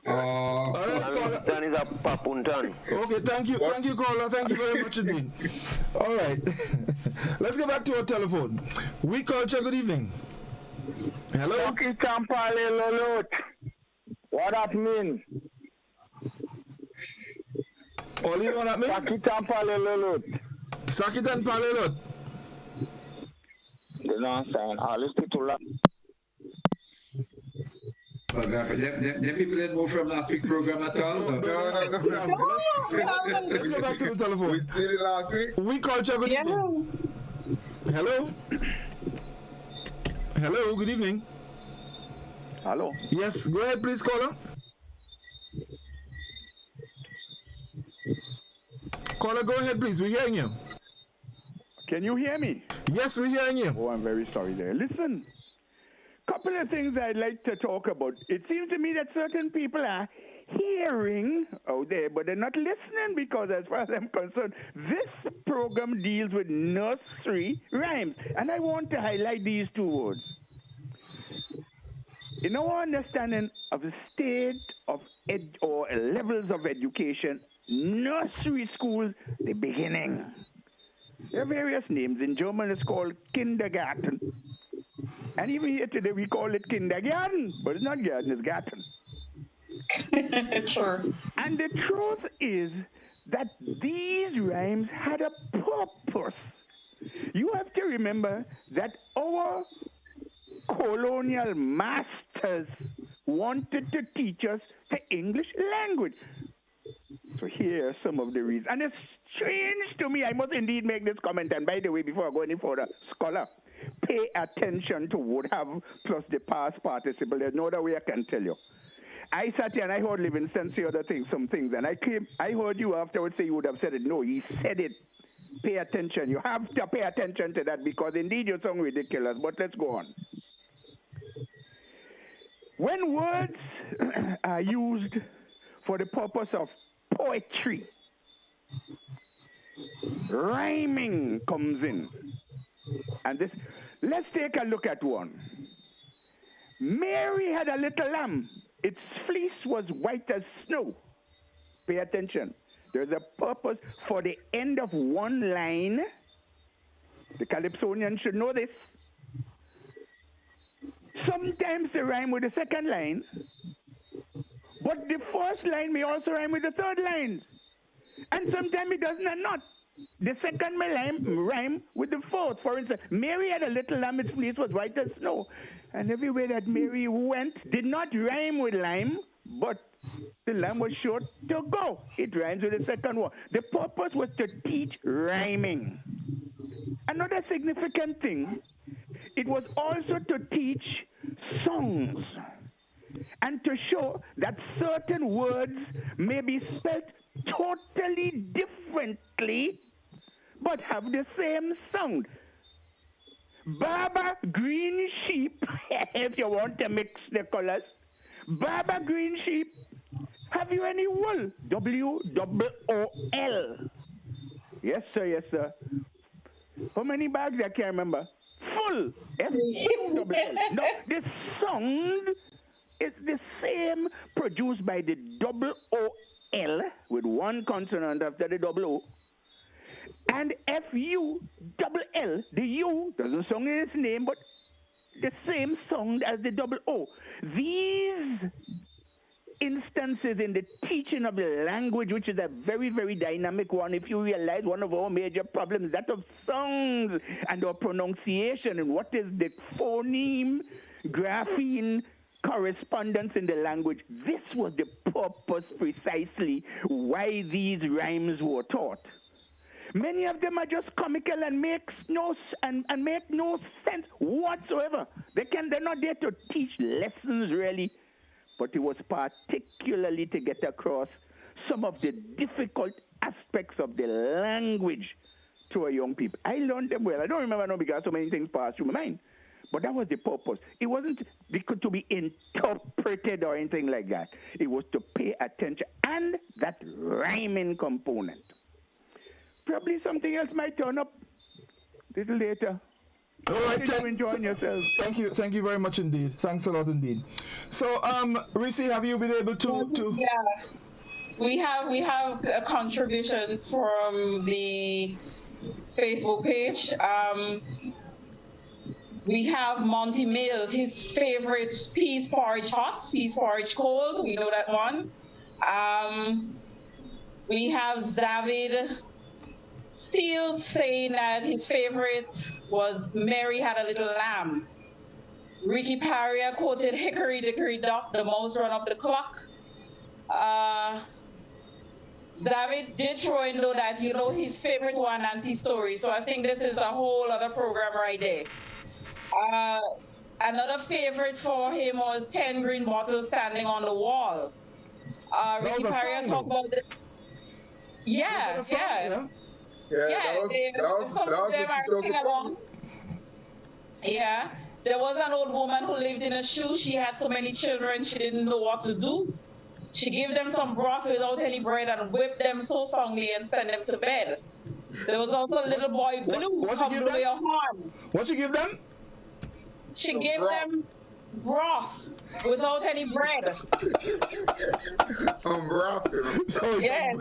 All right, caller. Is a papuntan. Okay, thank you, caller. Thank you very much indeed. All right. Let's go back to our telephone. We culture, good evening. Hello? What that mean? All you know what that mean? Sakit and Palelot. You know what I'm saying? I'll listen to that. The people didn't move from last week's program at all. No. Let's go back to the telephone. We still in last week. We culture, good evening. Hello? Hello, good evening. Hello? Yes, go ahead, please, caller. Caller, go ahead, please. We're hearing you. Can you hear me? Yes, we're hearing you. Oh, I'm very sorry there. Listen, couple of things I'd like to talk about. It seems to me that certain people are hearing out there, but they're not listening because, as far as I'm concerned, this program deals with nursery rhymes. And I want to highlight these two words. In our understanding of the state of or levels of education, nursery school, the beginning. There are various names. In German, it's called kindergarten. And even here today, we call it kindergarten. But it's not garden, it's garten. Sure. And the truth is that these rhymes had a purpose. You have to remember that our colonial masters wanted to teach us the English language. So here are some of the reasons. And it's strange to me. I must indeed make this comment. And by the way, before I go any further, scholar, pay attention to would have plus the past participle. There's no other way I can tell you. I sat here and I heard Livingston say other things, some things, and I heard you afterwards say you would have said it. No, he said it. Pay attention. You have to pay attention to that because indeed you sound ridiculous. But let's go on. When words are used for the purpose of poetry, rhyming comes in. And this, let's take a look at one. Mary had a little lamb. Its fleece was white as snow. Pay attention. There's a purpose for the end of one line. The Calypsonian should know this. Sometimes they rhyme with the second line, but the first line may also rhyme with the third line. And sometimes it does not. The second may rhyme with the fourth. For instance, Mary had a little lamb, its fleece was white as snow. And everywhere that Mary went did not rhyme with lime, but the lamb was sure to go. It rhymes with the second one. The purpose was to teach rhyming. Another significant thing, it was also to teach songs and to show that certain words may be spelled totally differently but have the same sound. Baba green sheep, if you want to mix the colors. Baba green sheep, have you any wool? W-O-O-L. Yes, sir, yes, sir. How many bags? I can't remember. Full. F-U-L-L. No, the sound is the same produced by the double O-L with one consonant after the double O. And F-U-double-L, the U doesn't sound in its name, but the same sound as the double O. These instances in the teaching of the language, which is a very, very dynamic one, if you realize one of our major problems is that of sounds and our pronunciation and what is the phoneme, grapheme, correspondence in the language. This was the purpose precisely why these rhymes were taught. Many of them are just comical and make no sense whatsoever. They're not there to teach lessons really, but it was particularly to get across some of the difficult aspects of the language to our young people. I learned them well. I don't remember now because so many things passed through my mind. But that was the purpose. It wasn't to be interpreted or anything like that. It was to pay attention and that rhyming component. Probably something else might turn up a little later. All right, enjoying yourself. Thank you very much indeed. Thanks a lot indeed. So, Reese, have you been able to? Yeah, we have contributions from the Facebook page. We have Monty Mills, his favorite peas porridge hot, peas porridge cold. We know that one. We have Zavid Steele saying that his favorite was Mary Had a Little Lamb. Ricky Parrier quoted Hickory Dickory Dock, the mouse run up the clock. David did throw in though that, his favorite one, Nancy's Story. So I think this is a whole other program right there. Another favorite for him was 10 green bottles standing on the wall. Ricky Parrier talked about it. Yeah. Yeah, there was an old woman who lived in a shoe. She had so many children, she didn't know what to do. She gave them some broth without any bread and whipped them so strongly and sent them to bed. There was also a little boy, Blue, come to your horn. What she give them? She gave them broth without any bread. Some broth. Yes.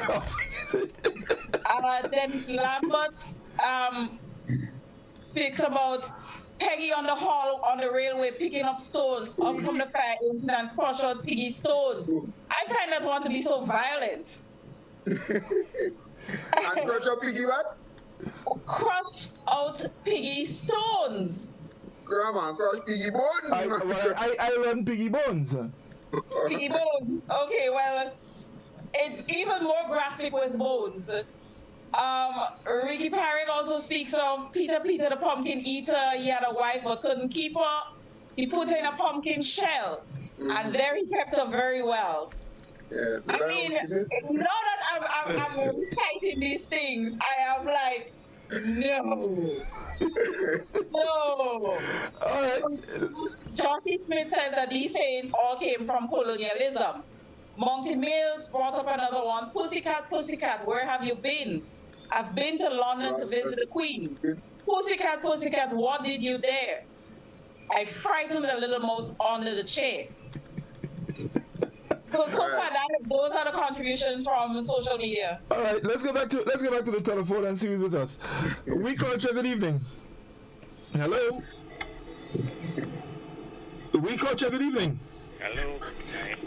Then Lambert speaks about Peggy on the hall on the railway picking up stones up from the fire engine and crush out Piggy's stones. I find that one to be so violent. And crush out Piggy what? Crush out Piggy's stones. Come on, crush Piggy bones. I learned Piggy bones. Piggy bones. Okay, well, it's even more graphic with bones. Ricky Parrick also speaks of Peter the pumpkin eater. He had a wife but couldn't keep her. He put her in a pumpkin shell, and there he kept her very well. Yes. I mean, now that I'm reciting these things, I am like, no. No. All right. Johnny Smith says that these sayings all came from colonialism. Monty Mills brought up another one. Pussycat, pussycat, where have you been? I've been to London to visit the Queen. Pussycat, pussycat, what did you there? I frightened the little mouse under the chair. So far, those are the contributions from social media. All right, let's go back to the telephone and see who's with us. We culture, good evening. Hello. We culture, good evening. Hello.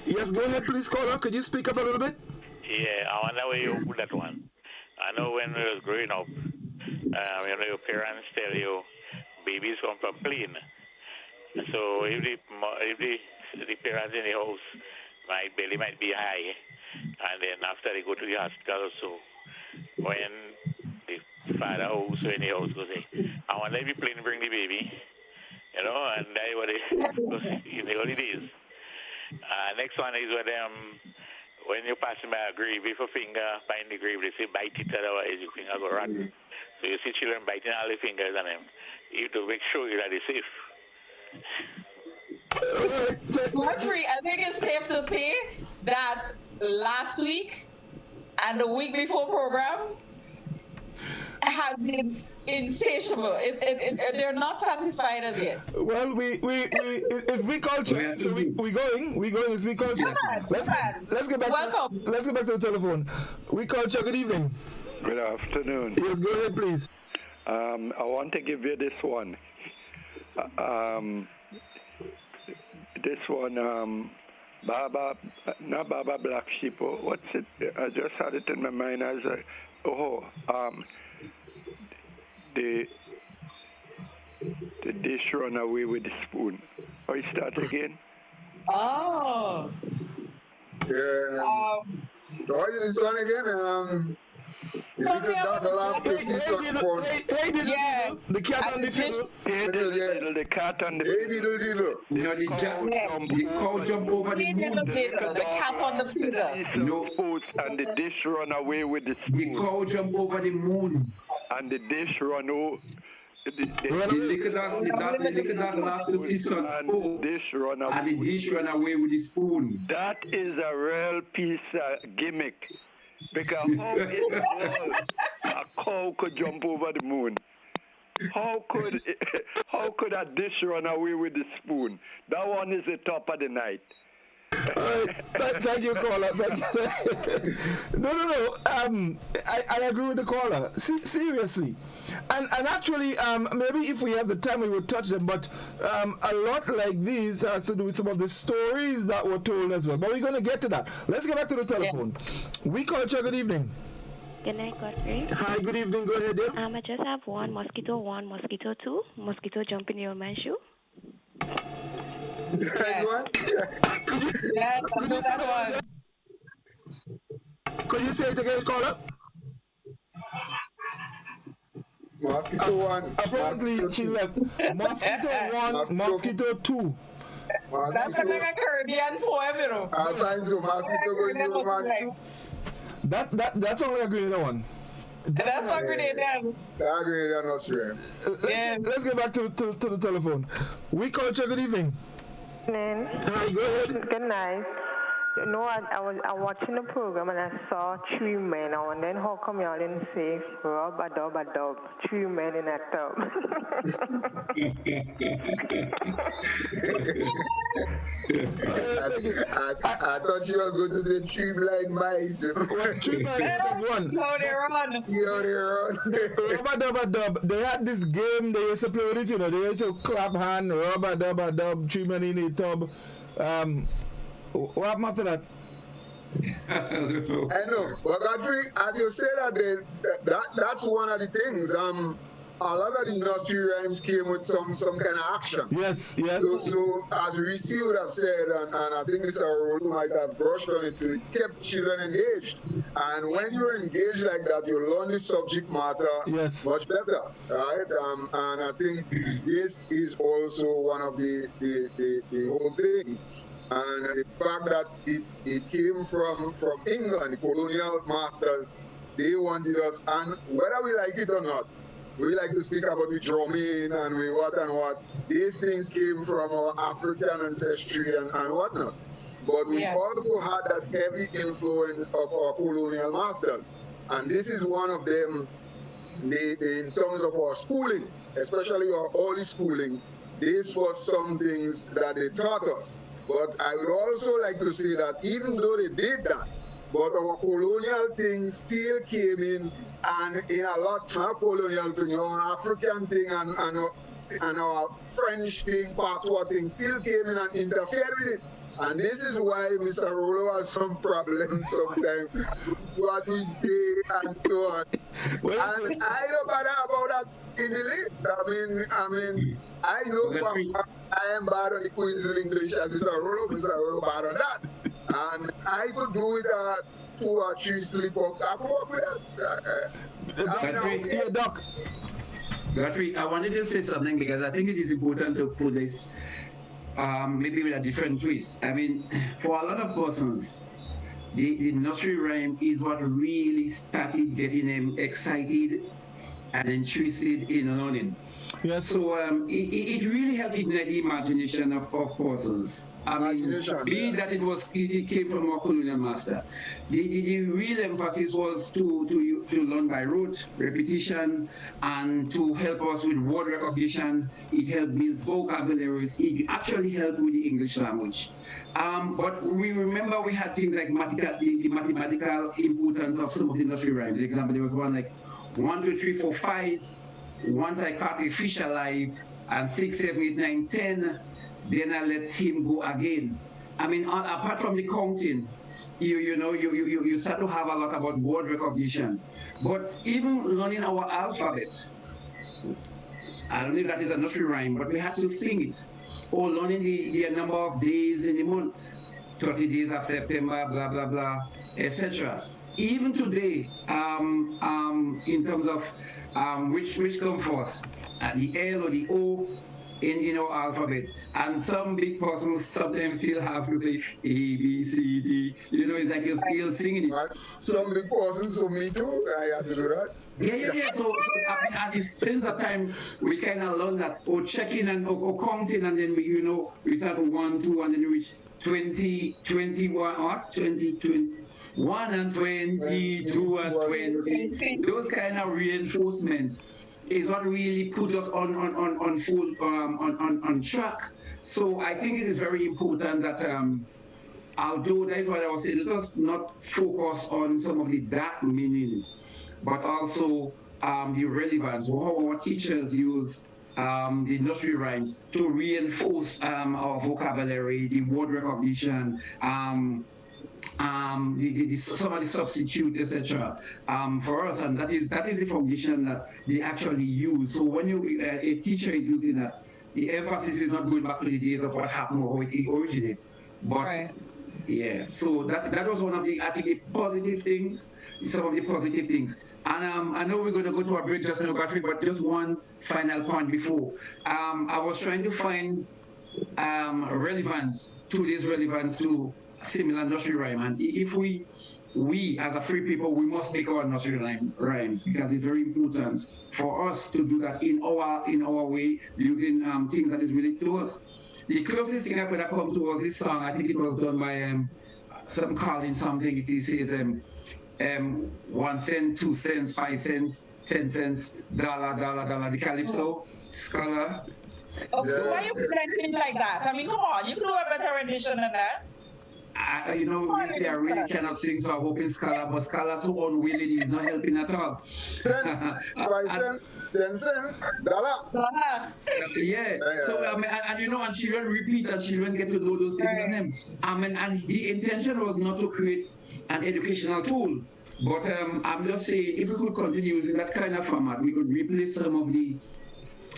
Yes, go ahead, please, caller. Could you speak up a little bit? Yeah, I wonder where you put that one. I know when we was growing up, your parents tell you babies come from plane. So if the parents in the house, my belly might be high, and then after they go to the hospital, so when the father also in the house goes, I wonder if the plane bring the baby, and that what they in the holidays. Next one is when you're passing by a grave, if a finger find the grave, they say bite it, otherwise your finger go rotten. So you see children biting all the fingers on them. You have to make sure that they're safe. Marjorie, I think it's safe to say that last week and the week before program has been insatiable. They're not satisfied as yet. Well, it's we culture, so we going. It's we culture. Let's get back. Welcome. Let's get back to the telephone. We culture. Good evening. Good afternoon. Yes, go ahead, please. I want to give you this one. This one, Baba, not Baba Black Sheep. What's it? I just had it in my mind as the dish run away with the spoon. Oh, you start again? Oh. Yeah. So this one again? If you could not allow to see such porn. Yeah. The cat on the fiddle. The cat on the fiddle. The cow jump over the moon. The cat on the fiddle. No spoons and the dish run away with the spoon. The cow jump over the moon. And the dish run over. The little dog laugh to see such spoons. And the dish run away with the spoon. That is a real piece of gimmick. Because how in the world a cow could jump over the moon? How could a dish run away with the spoon? That one is the top of the night. Thank you, caller. No. I agree with the caller. Seriously, and actually, maybe if we have the time, we would touch them. But a lot like these has to do with some of the stories that were told as well. But we're going to get to that. Let's get back to the telephone. Yeah. We culture. Good evening. Good night, Godfrey. Hi, good evening. Go ahead, dear. I just have one, mosquito 2, mosquito jumping in your man's shoe. Could you say it again, caller? Mosquito 1. Apparently, she left. Mosquito 1, mosquito 2. That's like a Caribbean poem, you know. I'll find some mosquito going to the man too. That's only a grenade one. That's not grenade then. That grenade, I'm not sure. Let's get back to the telephone. We culture, good evening. Hi, go ahead. Good night. You know, I was watching the program and I saw 3 men. I wondered how come y'all didn't say rub-a-dub-a-dub, 3 men in a tub. I thought she was going to say 3 blind mice. 3 blind mice is one. No, they're on. Rub-a-dub-a-dub. They had this game they used to play with it, you know. They used to clap hand, rub-a-dub-a-dub, 3 men in a tub. What happened after that? I know. But Godfrey, as you say that, that's one of the things. a lot of the nursery rhymes came with some kind of action. Yes. So as we would have said, and I think Mr. Rolo might have brushed on it, it kept children engaged. And when you're engaged like that, you learn the subject matter much better, right? And I think this is also one of the whole things. And the fact that it came from England, the colonial masters, they wanted us, and whether we like it or not, we like to speak about the drumming and what. These things came from our African ancestry and whatnot. But we also had that heavy influence of our colonial masters. And this is one of them, in terms of our schooling, especially our early schooling. This was some things that they taught us. But I would also like to say that even though they did that, but our colonial things still came in, and in a lot of colonial thing, our African thing and our French thing, patois thing still came in and interfered with it. And this is why Mr. Rolo has some problems sometimes with what we say and so on. And I don't bother about that in the league. I mean, I know I am bad on the Queen's English and Mr. Rolo bad on that. And I could do it 2 or 3 slip-ups. I could work with that. Doc. Godfrey, I wanted to say something because I think it is important to put this maybe with a different twist. I mean, for a lot of persons, the nursery rhyme is what really started getting them excited and interested in learning. Yes. So it really helped ignite the imagination of persons. I mean, be that it came from our colonial master. The real emphasis was to learn by rote, repetition, and to help us with word recognition. It helped build vocabularies. It actually helped with the English language. But we remember we had things like the mathematical importance of some of the nursery rhymes. For example, there was one like 1, 2, 3, 4, 5. Once I caught a fish alive, and 6, 7, 8, 9, 10, then I let him go again. I mean, apart from the counting, you start to have a lot about word recognition. But even learning our alphabet, I don't know if that is a nursery rhyme, but we had to sing it. Or learning the number of days in the month, 30 days of September, blah, blah, blah, etc. Even today, in terms of which come first, the L or the O in our alphabet, and some big persons sometimes still have to say A, B, C, D. It's like you're still singing it. Right. Some big persons, so me too, I have to do that. Yeah. So and since that time we kind of learned that, or checking and or counting, and then we start with 1, 2, and then we reach 20, 21, or 20, 20. 1 and 20, 2 and 20, those kind of reinforcement is what really put us on track. So I think it is very important that although that is what I was saying, let us not focus on some of the dark meaning, but also the relevance, or how our teachers use the nursery rhymes to reinforce our vocabulary, the word recognition, some of the substitute, etc. For us, and that is the foundation that they actually use. So when a teacher is using that, the emphasis is not going back to the days of what happened or how it originated, but yeah. So that was one of the, I think, the positive things, some of the positive things. And I know we're going to go to a break just now, Godfrey, but just one final point before. I was trying to find today's relevance to similar nursery rhyme, and if we as a free people, we must make our nursery rhymes, because it's very important for us to do that in our way, using things that is really close. The closest thing I could have come to was this song. I think it was done by some Colin something. It says 1 cent, 2 cents, 5 cents, 10 cents, dollar, the Calypso scholar. Okay, why you presenting like that? I mean, come on, you could do a better rendition than that. We say I really cannot sing, so I'm hoping Scala, but Scala so unwilling is not helping at all. 10 cents, dollar. Yeah. So and children repeat, and children get to know those things on them. And the intention was not to create an educational tool, But I'm just saying, if we could continue using that kind of format, we could replace some of the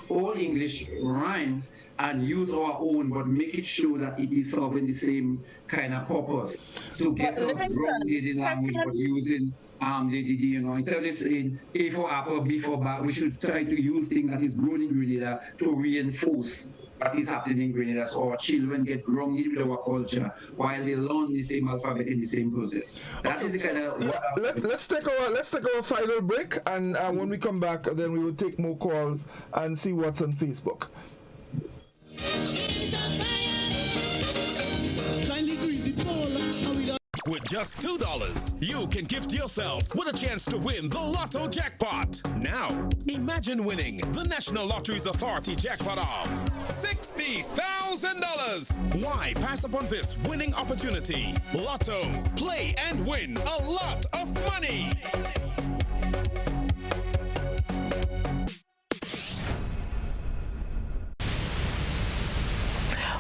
old English rhymes and use our own, but make it show that it is serving the same kind of purpose to get us grounded in language, but using instead of saying A for apple, B for bat, we should try to use things that is grown in Grenada to reinforce what is happening in Grenada, so our children get grounded with our culture while they learn the same alphabet in the same process. That is the kind of. Let's take our final break, and when we come back, then we will take more calls and see what's on Facebook. With just $2, you can gift yourself with a chance to win the Lotto jackpot. Now, imagine winning the National Lotteries Authority jackpot of $60,000. Why pass upon this winning opportunity? Lotto, play and win a lot of money.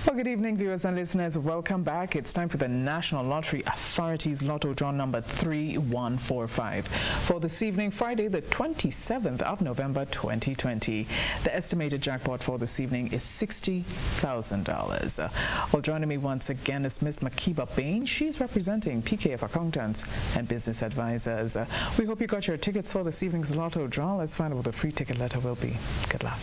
Well, good evening, viewers and listeners. Welcome back. It's time for the National Lottery Authority's Lotto draw number 3145 for this evening, Friday, the 27th of November, 2020. The estimated jackpot for this evening is $60,000. Well, joining me once again is Miss Makiba Bain. She's representing PKF Accountants and Business Advisors. We hope you got your tickets for this evening's Lotto draw. Let's find out what the free ticket letter will be. Good luck.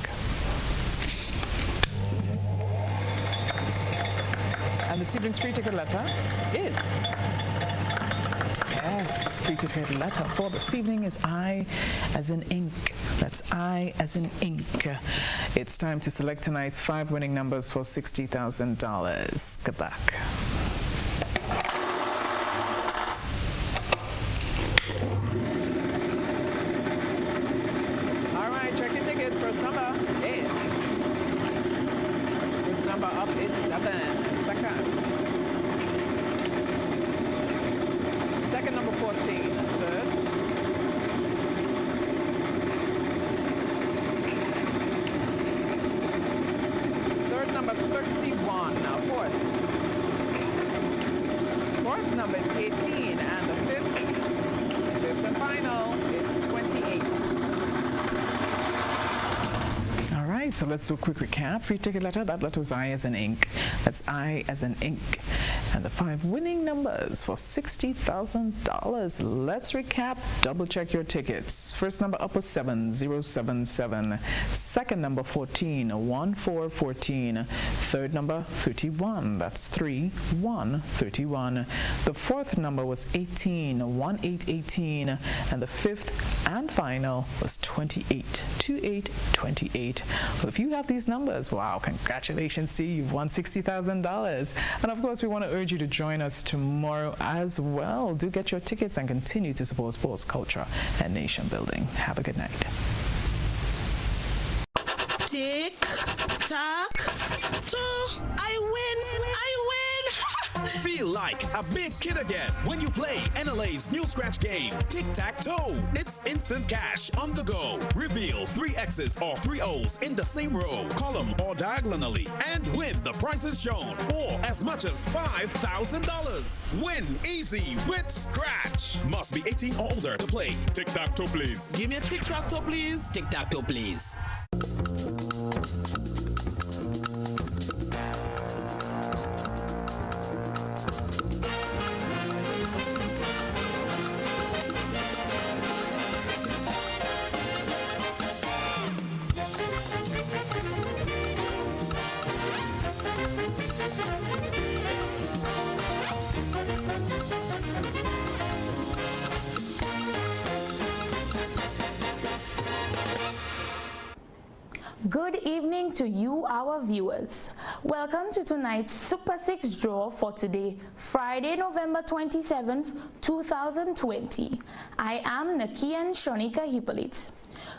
And this evening's free ticket letter is, yes, free ticket letter for this evening is I as in ink. That's I as in ink. It's time to select tonight's 5 winning numbers for $60,000. Good luck. All right, check your tickets. First number is, first number up is 7. Second number 14, third. Third number 31, now fourth. Fourth number is 18, and the fifth and final is 28. All right, so let's do a quick recap. Free ticket letter, that letter is I as in ink. That's I as in ink. And the 5 winning numbers for $60,000. Let's recap. Double check your tickets. First number up was 7077. Second number 14, 1414. Third number 31. That's 3131. The fourth number was 18, 1818. And the fifth and final was 28, 2828. Well, if you have these numbers, wow, congratulations to you. You've won $60,000. And of course, we want to urge you to join us tomorrow as well. Do get your tickets and continue to support sports, culture, and nation building. Have a good night. Tick, tock, toe. I win. Feel like a big kid again when you play NLA's new scratch game, Tic-Tac-Toe. It's instant cash on the go. Reveal 3 X's or 3 O's in the same row, column, or diagonally, and win the prizes shown, or as much as $5,000. Win easy with Scratch. Must be 18 or older to play. Tic-Tac-Toe, please. Give me a tic-tac-toe, please. Tic-Tac-Toe, please. Good evening to you, our viewers. Welcome to tonight's Super 6 draw for today, Friday, November 27th, 2020. I am Nakian Shonika Hippolyte.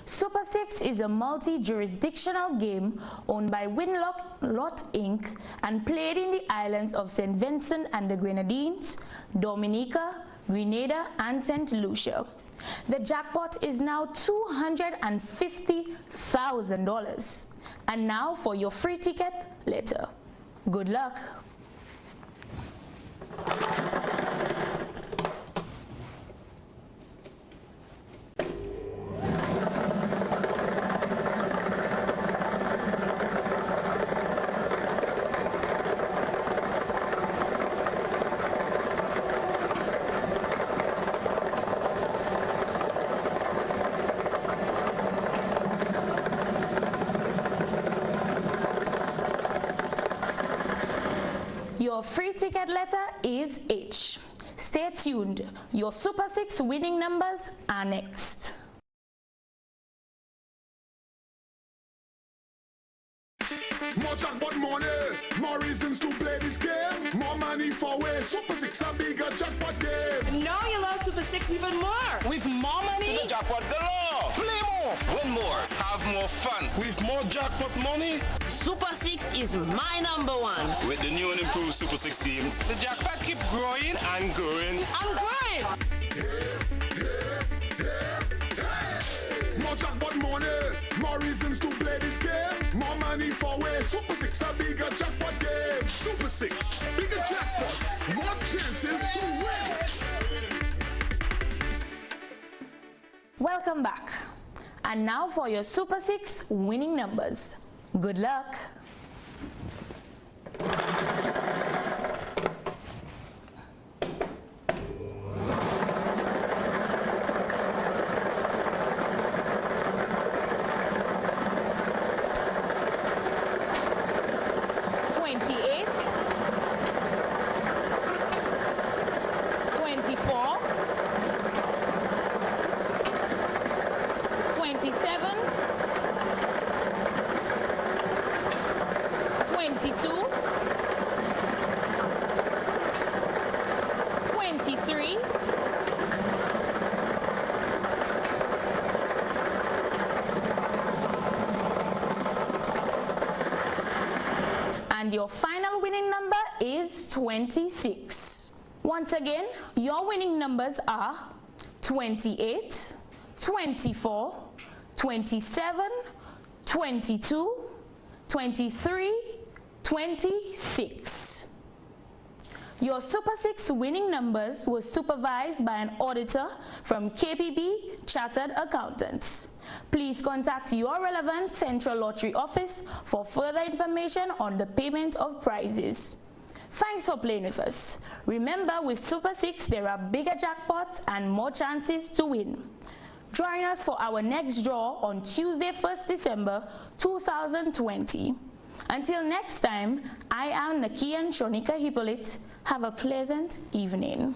Super 6 is a multi-jurisdictional game owned by Winlock Lot Inc. and played in the islands of St. Vincent and the Grenadines, Dominica, Grenada, and St. Lucia. The jackpot is now $250,000. And now for your free ticket letter. Good luck. Your free ticket letter is H. Stay tuned. Your Super 6 winning numbers are next. More jackpot money, more reasons to play this game. More money for way. Super 6 a bigger jackpot game. Now you love Super 6 even more. With more money. The jackpot galore. Play more, win more, have more fun. With more jackpot money. Super 6 is my number one. With the new and improved Super 6 game, the jackpot keep growing and growing. I'm growing. More jackpot money, more reasons to play this game. More money for way. Super 6 a bigger jackpot game. Super 6, bigger jackpots, more chances to win. Welcome back. And now for your Super 6 winning numbers. Good luck. And your final winning number is 26. Once again, your winning numbers are 28, 24, 27, 22, 23, 26. Your Super 6 winning numbers were supervised by an auditor from KPB Chartered Accountants. Please contact your relevant Central Lottery office for further information on the payment of prizes. Thanks for playing with us. Remember, with Super 6, there are bigger jackpots and more chances to win. Join us for our next draw on Tuesday, 1st December 2020. Until next time, I am Nakia Shonika Hippolyte. Have a pleasant evening.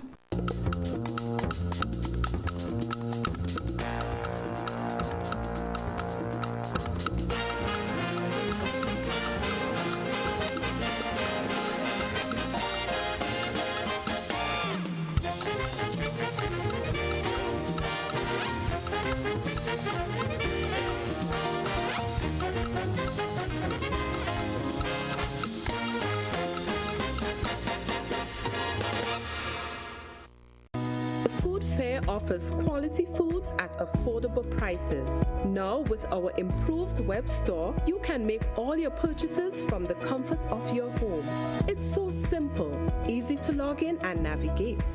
Offers quality foods at affordable prices. Now, with our improved web store, you can make all your purchases from the comfort of your home. It's so simple, easy to log in and navigate,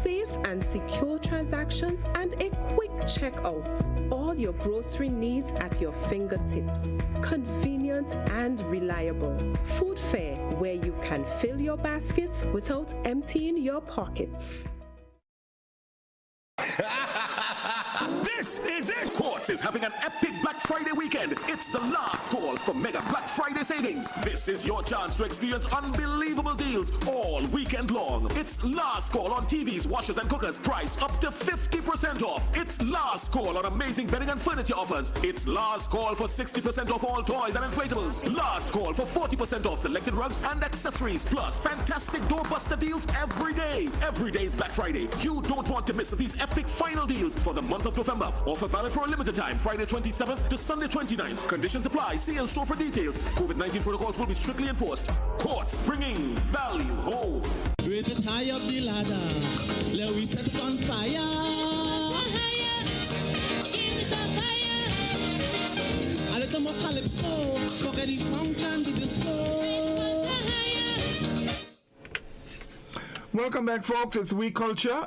safe and secure transactions, and a quick checkout. All your grocery needs at your fingertips. Convenient and reliable. Food Fair, where you can fill your baskets without emptying your pockets. This is it! Quartz is having an epic Black Friday weekend. It's the last call for mega Black Friday savings. This is your chance to experience unbelievable deals all weekend long. It's last call on TVs, washers, and cookers, priced up to 50% off. It's last call on amazing bedding and furniture offers. It's last call for 60% off all toys and inflatables. Last call for 40% off selected rugs and accessories. Plus, fantastic doorbuster deals every day. Every day is Black Friday. You don't want to miss these epic final deals for the month of November. Offer valid for a limited time, Friday 27th to Sunday 29th. Conditions apply. See in store for details. COVID-19 protocols will be strictly enforced. Quartz, bringing value home. Raise it high up the ladder. Let we set it on fire. A little more calypso. Forget the funk and the disco. Welcome back, folks. It's We Culture.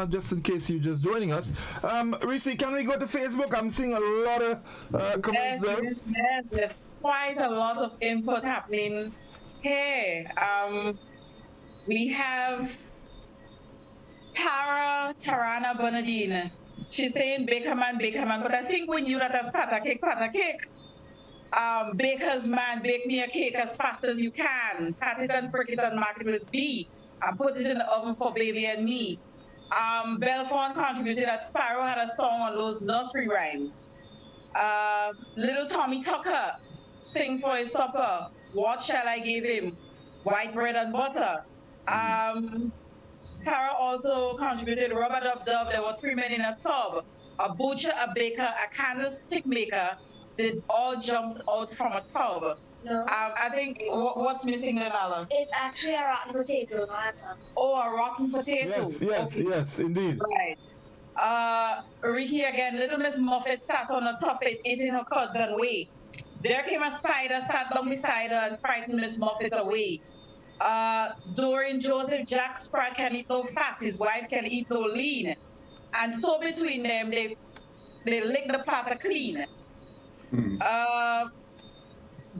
Just in case you're just joining us, Reese, can we go to Facebook? I'm seeing a lot of comments there. Yes, there's quite a lot of input happening here. We have Tarana Bernardine. She's saying Bakerman, but I think we knew that as pata cake. Baker's man, bake me a cake as fast as you can. Pat it and prick it and mark it with B. And put it in the oven for baby and me. Belfont contributed that Sparrow had a song on those nursery rhymes. Little Tommy Tucker sings for his supper. What shall I give him? White bread and butter. Tara also contributed Rubber Dub Dub. There were 3 men in a tub. A butcher, a baker, a candlestick maker. They all jumped out from a tub. No. I think what's missing there, Nala? It's actually a rotten potato, not a tub. Oh, a rotten potato. Yes, indeed. Right. Ricky again, Little Miss Muffet sat on a tuffet, eating her cuds and whey. There came a spider, sat down beside her and frightened Miss Muffet away. Dorian Joseph, Jack Spratt can eat no fat, his wife can eat no lean. And so between them, they lick the platter clean.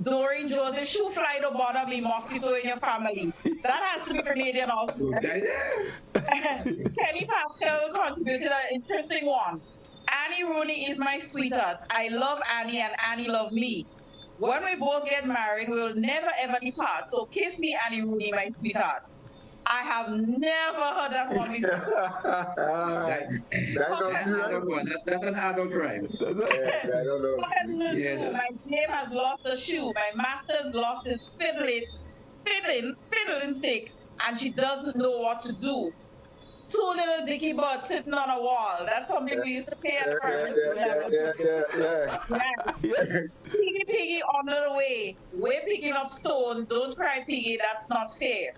Doreen Joseph, shoe fly to bother me, mosquito in your family. That has to be Canadian also. Kenny Pascal contributed an interesting one. Annie Rooney is my sweetheart. I love Annie and Annie love me. When we both get married, we will never ever depart. So kiss me, Annie Rooney, my sweetheart. I have never heard that one before. That's an adult rhyme. I don't know. My name has lost a shoe. My master's lost his fiddling stick, and she doesn't know what to do. 2 little dicky birds sitting on a wall. That's something we used to play at first. Piggy, piggy, on the way. We're picking up stone. Don't cry, piggy. That's not fair.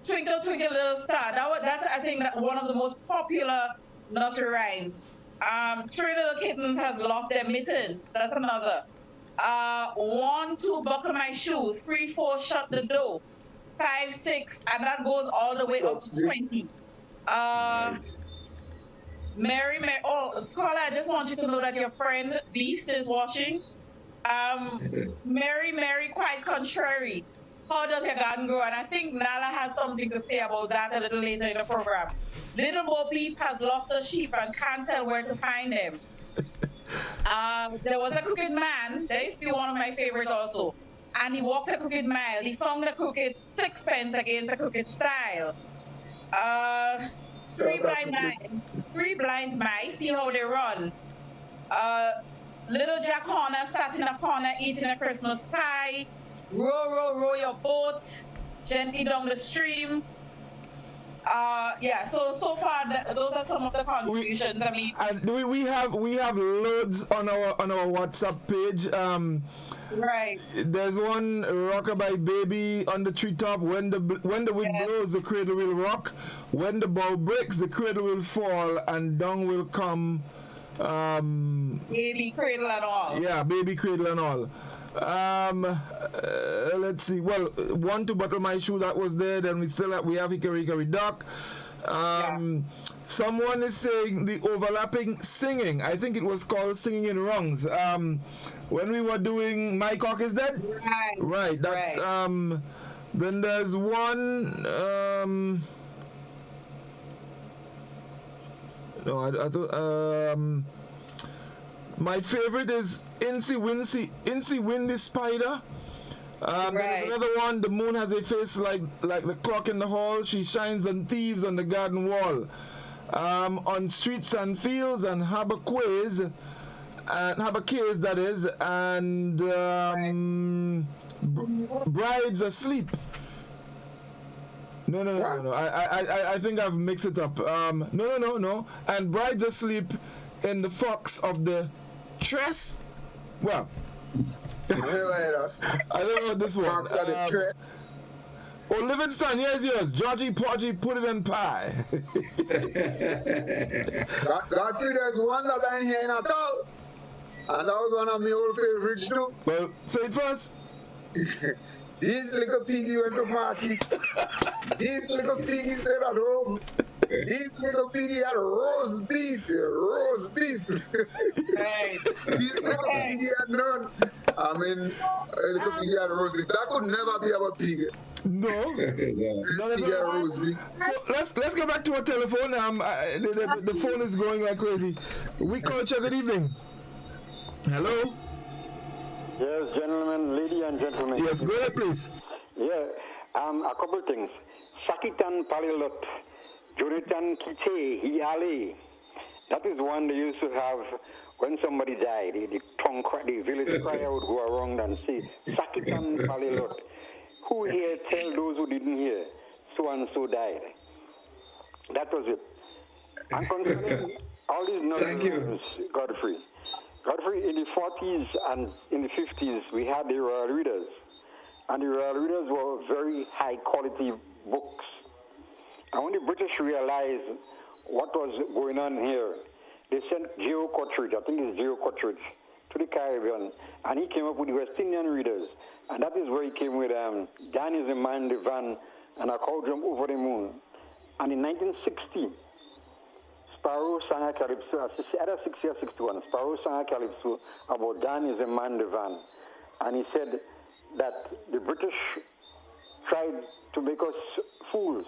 Twinkle, twinkle, little star. That's I think one of the most popular nursery rhymes. 3 little kittens has lost their mittens. That's another. 1, 2, buckle my shoe. 3, 4, shut the door. 5, 6, and that goes all the way up to 20. Mary, oh, Scholar, I just want you to know that your friend Beast is watching. Mary, quite contrary. How does your garden grow? And I think Nala has something to say about that a little later in the program. Little Bo Peep has lost her sheep and can't tell where to find them. There was a crooked man. That used to be one of my favorites also. And he walked a crooked mile. He found a crooked sixpence against a crooked style. 3 blind mice, see how they run. Little Jack Horner sat in a corner eating a Christmas pie. Row, row, row your boat gently down the stream. So far those are some of the contributions. I mean, and we have loads on our WhatsApp page. Right. There's one Rockabye Baby on the treetop. When the wind blows, the cradle will rock. When the bow breaks, the cradle will fall, and down will come. Baby cradle and all. Yeah, baby cradle and all. Let's see. Well, 1 to buckle my shoe, that was there. Then we have Hickory Hickory Dock. Someone is saying the overlapping singing. I think it was called singing in rungs. When we were doing My Cock Is Dead. Right. That's then there's one. No, I thought. My favorite is Incy Windy Spider. There's another one. The moon has a face like the clock in the hall. She shines on thieves on the garden wall. On streets and fields and habaquays, that is, and brides asleep. No. I think I've mixed it up. No. And brides asleep in the fox of the tress. Well, I don't know this one. Livingston, here's yours. Georgie Porgy, put it in pie. Godfrey, there's one that I ain't hearing at all. And that was one of my old favorites too. Well, say it first. This little piggy went to market. This little piggy stayed at home. This little piggy had roast beef. This little piggy had none. I mean, a little piggy had roast beef. That could never be about piggy. No. Piggy had roast beef. So let's go back to our telephone. The phone is going like crazy. We call you. Good evening. Hello. Yes, gentlemen, lady and gentlemen. Yes, go ahead, please. Yeah, a couple things. Sakitan Palilot, Jonathan Kite, Hiale. That is one they used to have when somebody died. The village crier would go around and say, Sakitan Palilot. Who here tell those who didn't hear? So and so died. That was it. And concerning all these nonsense, Godfrey, in the 40s and in the 50s, we had the Royal Readers. And the Royal Readers were very high quality books. And when the British realized what was going on here, they sent Geo Cottridge, I think it's Geo Cottridge, to the Caribbean. And he came up with the West Indian Readers. And that is where he came with Dan is a Man, the Van, and a Cow Jump Over the Moon. And in 1960, Sparrow sang a calypso, either 60 or 61, Sparrow sang a calypso about Dan is a Man, the Van. And he said that the British tried to make us fools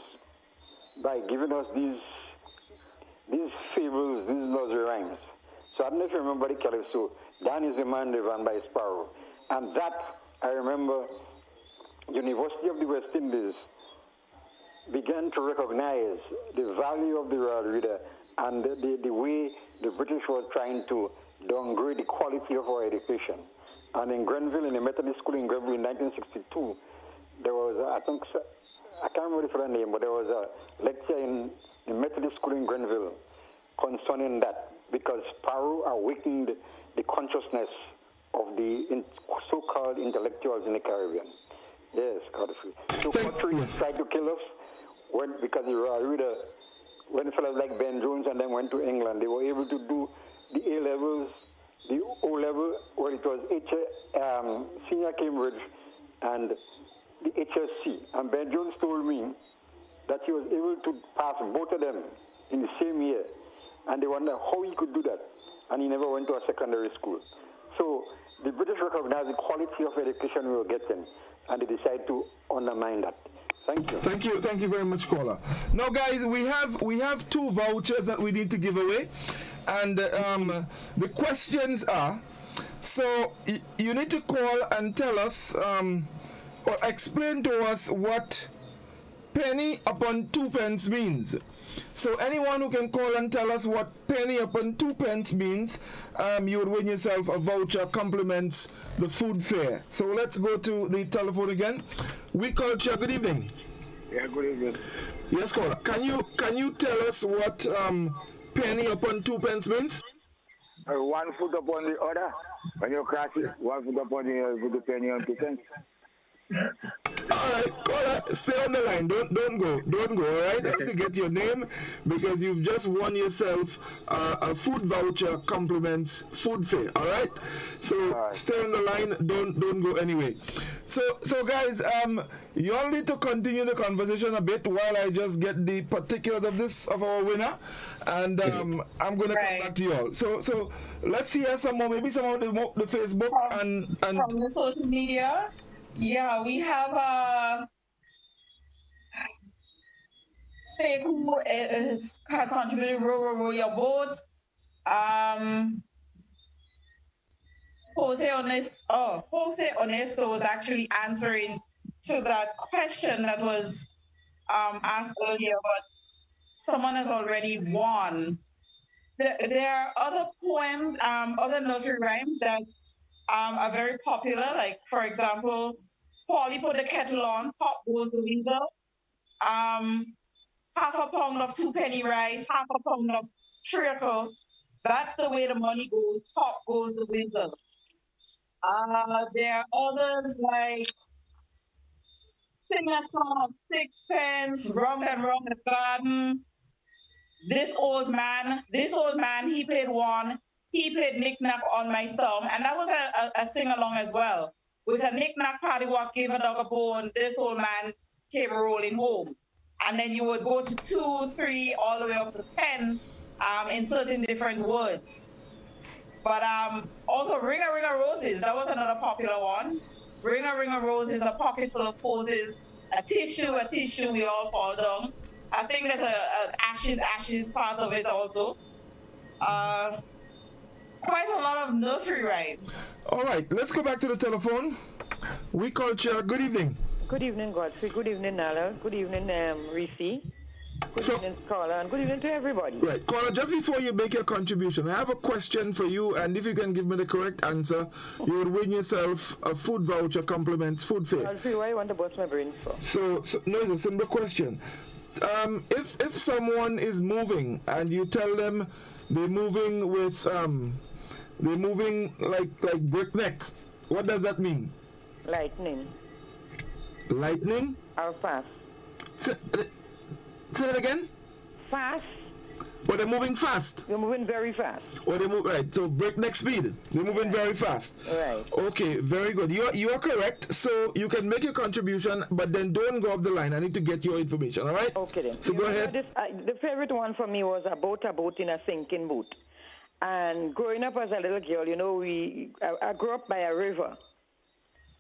by giving us these fables, these nursery rhymes. So I don't know if you remember the calypso, Dan is a Man, the Van by Sparrow. And that, I remember, University of the West Indies began to recognize the value of the Royal Reader and the way the British were trying to downgrade the quality of our education. And in Grenville, in the Methodist School in Grenville in 1962, there was, I can't remember the full name, but there was a lecture in the Methodist School in Grenville concerning that, because Sparrow awakened the consciousness of the so-called intellectuals in the Caribbean. Yes, Godfrey. So Cottridge tried to kill us because the Royal Reader, when fellows like Ben Jones and them went to England, they were able to do the A-levels, the O-level, where it was Senior Cambridge, and the HSC. And Ben Jones told me that he was able to pass both of them in the same year. And they wonder how he could do that. And he never went to a secondary school. So the British recognized the quality of education we were getting, and they decided to undermine that. Thank you. Thank you very much, caller. Now, guys, we have 2 vouchers that we need to give away, and the questions are: so you need to call and tell us or explain to us what penny upon 2 pence means. So anyone who can call and tell us what penny upon 2 pence means, you would win yourself a voucher, compliments the food fair. So let's go to the telephone again. We Culture, good evening. Yeah, good evening. Yes, caller. Can you tell us what penny upon 2 pence means? 1 foot upon the other. When you cross it, 1 foot upon the other, put the penny on 2 pence. All right, caller, stay on the line. Don't go. All right, I have to get your name because you've just won yourself a food voucher, compliments food fair. All right, so stay on the line. Don't go anyway. So guys, you all need to continue the conversation a bit while I just get the particulars of our winner, and I'm gonna come back to you all. So let's hear some more. Maybe some of the Facebook and from the social media. Yeah, we have Say who has contributed row your boat. Jose Honesto was actually answering to that question that was asked earlier, but someone has already won. There are other poems, other nursery rhymes that are very popular, like, for example, Polly put the kettle on, pop goes the weasel. Half a pound of 2 penny rice, half a pound of treacle. That's the way the money goes, pop goes the weasel. There are others like Sing a Song of Sixpence, Rum and Rum in the Garden. This old man, he played one. He played Knick-Knack on My Thumb, and that was a sing-along as well. With a knick-knack, paddywhack, gave a dog a bone, this old man came rolling home. And then you would go to 2, 3, all the way up to 10 in certain different words. But also Ring a Ring a Roses, that was another popular one. Ring a Roses, a pocket full of posies, a tissue, we all fall down. I think there's a ashes part of it also. quite a lot of nursery rhymes. All right, let's go back to the telephone. We Culture, good evening. Good evening, Godfrey. Good evening, Nala. Good evening, Reese. Good evening, Caller, and good evening to everybody. Right, Caller, just before you make your contribution, I have a question for you, and if you can give me the correct answer, you would win yourself a food voucher, compliments, food fare. Godfrey, why you want to bust my brains for? So no, it's a simple question. If someone is moving and you tell them they're moving with like breakneck, what does that mean? Lightning. Lightning? Or fast. Say that again? Fast. But they're moving fast. You're moving very fast. Or they move right. So breakneck speed. They're moving very fast. Right. Okay, very good. You are correct. So you can make your contribution, but then don't go off the line. I need to get your information. All right? Okay then. So go ahead. The favorite one for me was a boat in a sinking boat. And growing up as a little girl, you know, I grew up by a river.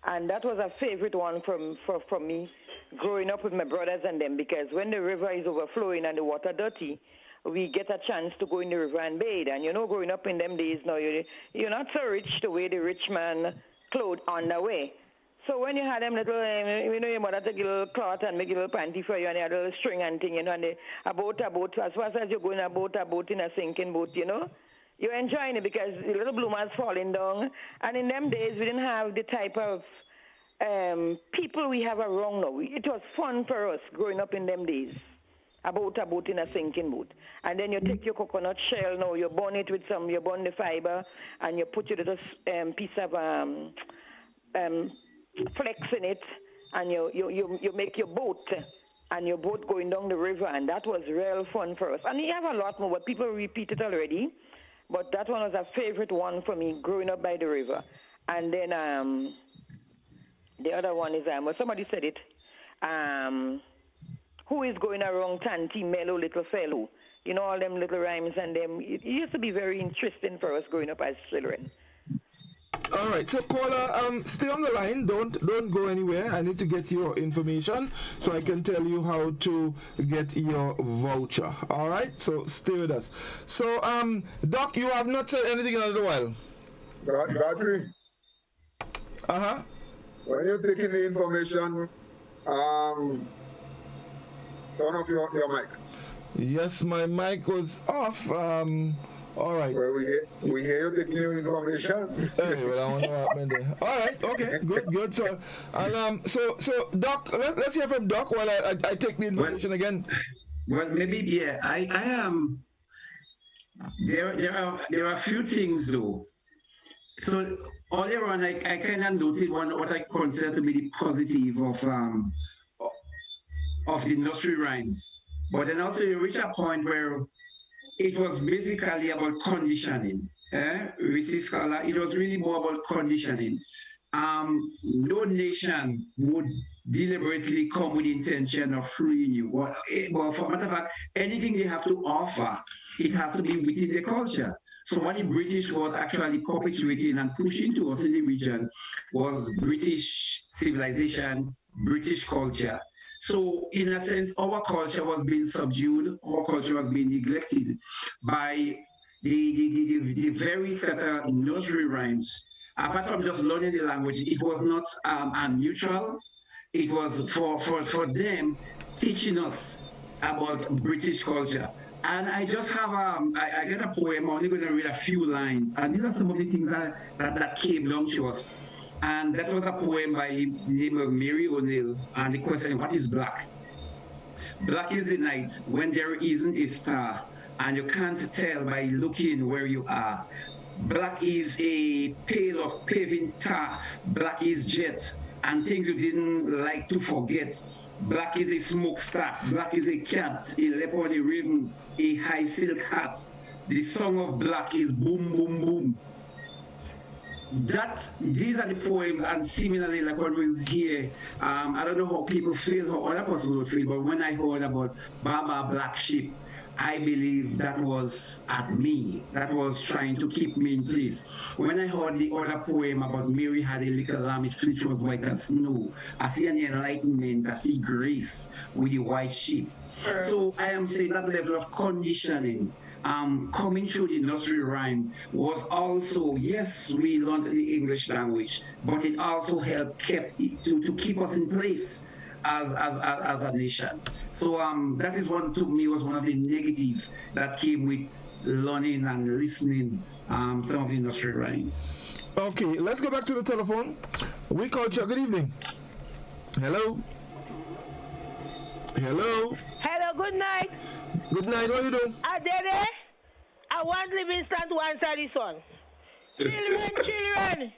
And that was a favorite one for me, growing up with my brothers and them, because when the river is overflowing and the water dirty, we get a chance to go in the river and bathe. And you know, growing up in them days, now you're not so rich the way the rich man clothed on the way. So when you had them little, you know, your mother take a little cloth and make a little panty for you, and you had a little string and thing, you know, and a boat, as fast as you go in a boat in a sinking boat, you know. You're enjoying it because the little bloomers falling down. And in them days, we didn't have the type of people we have around now. It was fun for us growing up in them days. A boat in a sinking boat. And then you take your coconut shell now, you burn it with you burn the fiber, and you put your little piece of flex in it, and you make your boat. And your boat going down the river, and that was real fun for us. And you have a lot more, but people repeat it already. But that one was a favorite one for me, growing up by the river. And then the other one is, somebody said it, who is going around Tanty, mellow little fellow? You know, all them little rhymes and them. It used to be very interesting for us growing up as children. All right, so caller, stay on the line. Don't go anywhere. I need to get your information so I can tell you how to get your voucher. All right, so stay with us. So, Doc, you have not said anything in a little while. Godfrey. When you're taking the information, turn off your mic. Yes, my mic was off. All right. Well, we hear you taking your information. Hey, well, I wonder what happened there. All right. Okay. Good. So, so Doc, let's hear from Doc while I take the information again. Well, maybe yeah. I am. There are a few things though. So earlier on, I kind of noted what I consider to be the positive of the nursery rhymes, but then also you reach a point where it was basically about conditioning. Research scholar, it was really more about conditioning. No nation would deliberately come with the intention of freeing you. But for matter of fact, anything they have to offer, it has to be within the culture. So what the British was actually perpetuating and pushing to us in the region was British civilization, British culture. So in a sense, our culture was being subdued, our culture was being neglected by the very theta nursery rhymes. Apart from just learning the language, it was not neutral. It was for them teaching us about British culture. And I just have, I got a poem, I'm only going to read a few lines. And these are some of the things that came down to us. And that was a poem by the name of Mary O'Neill. And the question, what is black? Black is the night when there isn't a star, and you can't tell by looking where you are. Black is a pail of paving tar. Black is jet and things you didn't like to forget. Black is a smokestack. Black is a cat, a leopard, a raven, a high silk hat. The song of black is boom, boom, boom. These are the poems, and similarly, like when we hear, I don't know how people feel, how other persons would feel, but when I heard about Baba Black Sheep, I believe that was at me. That was trying to keep me in place. When I heard the other poem about Mary had a little lamb, its fleece was white as snow. I see an enlightenment, I see grace with the white sheep. So I am saying that level of conditioning coming through the nursery rhyme was also, yes, we learned the English language, but it also helped to keep us in place as a nation. So that is one, to me, was one of the negative that came with learning and listening some of the nursery rhymes. Okay, let's go back to the telephone. We culture. Good evening. Hello. Hello. Hello, good night. Good night. What are you doing? Adede, I want Livingston to answer this one. Children.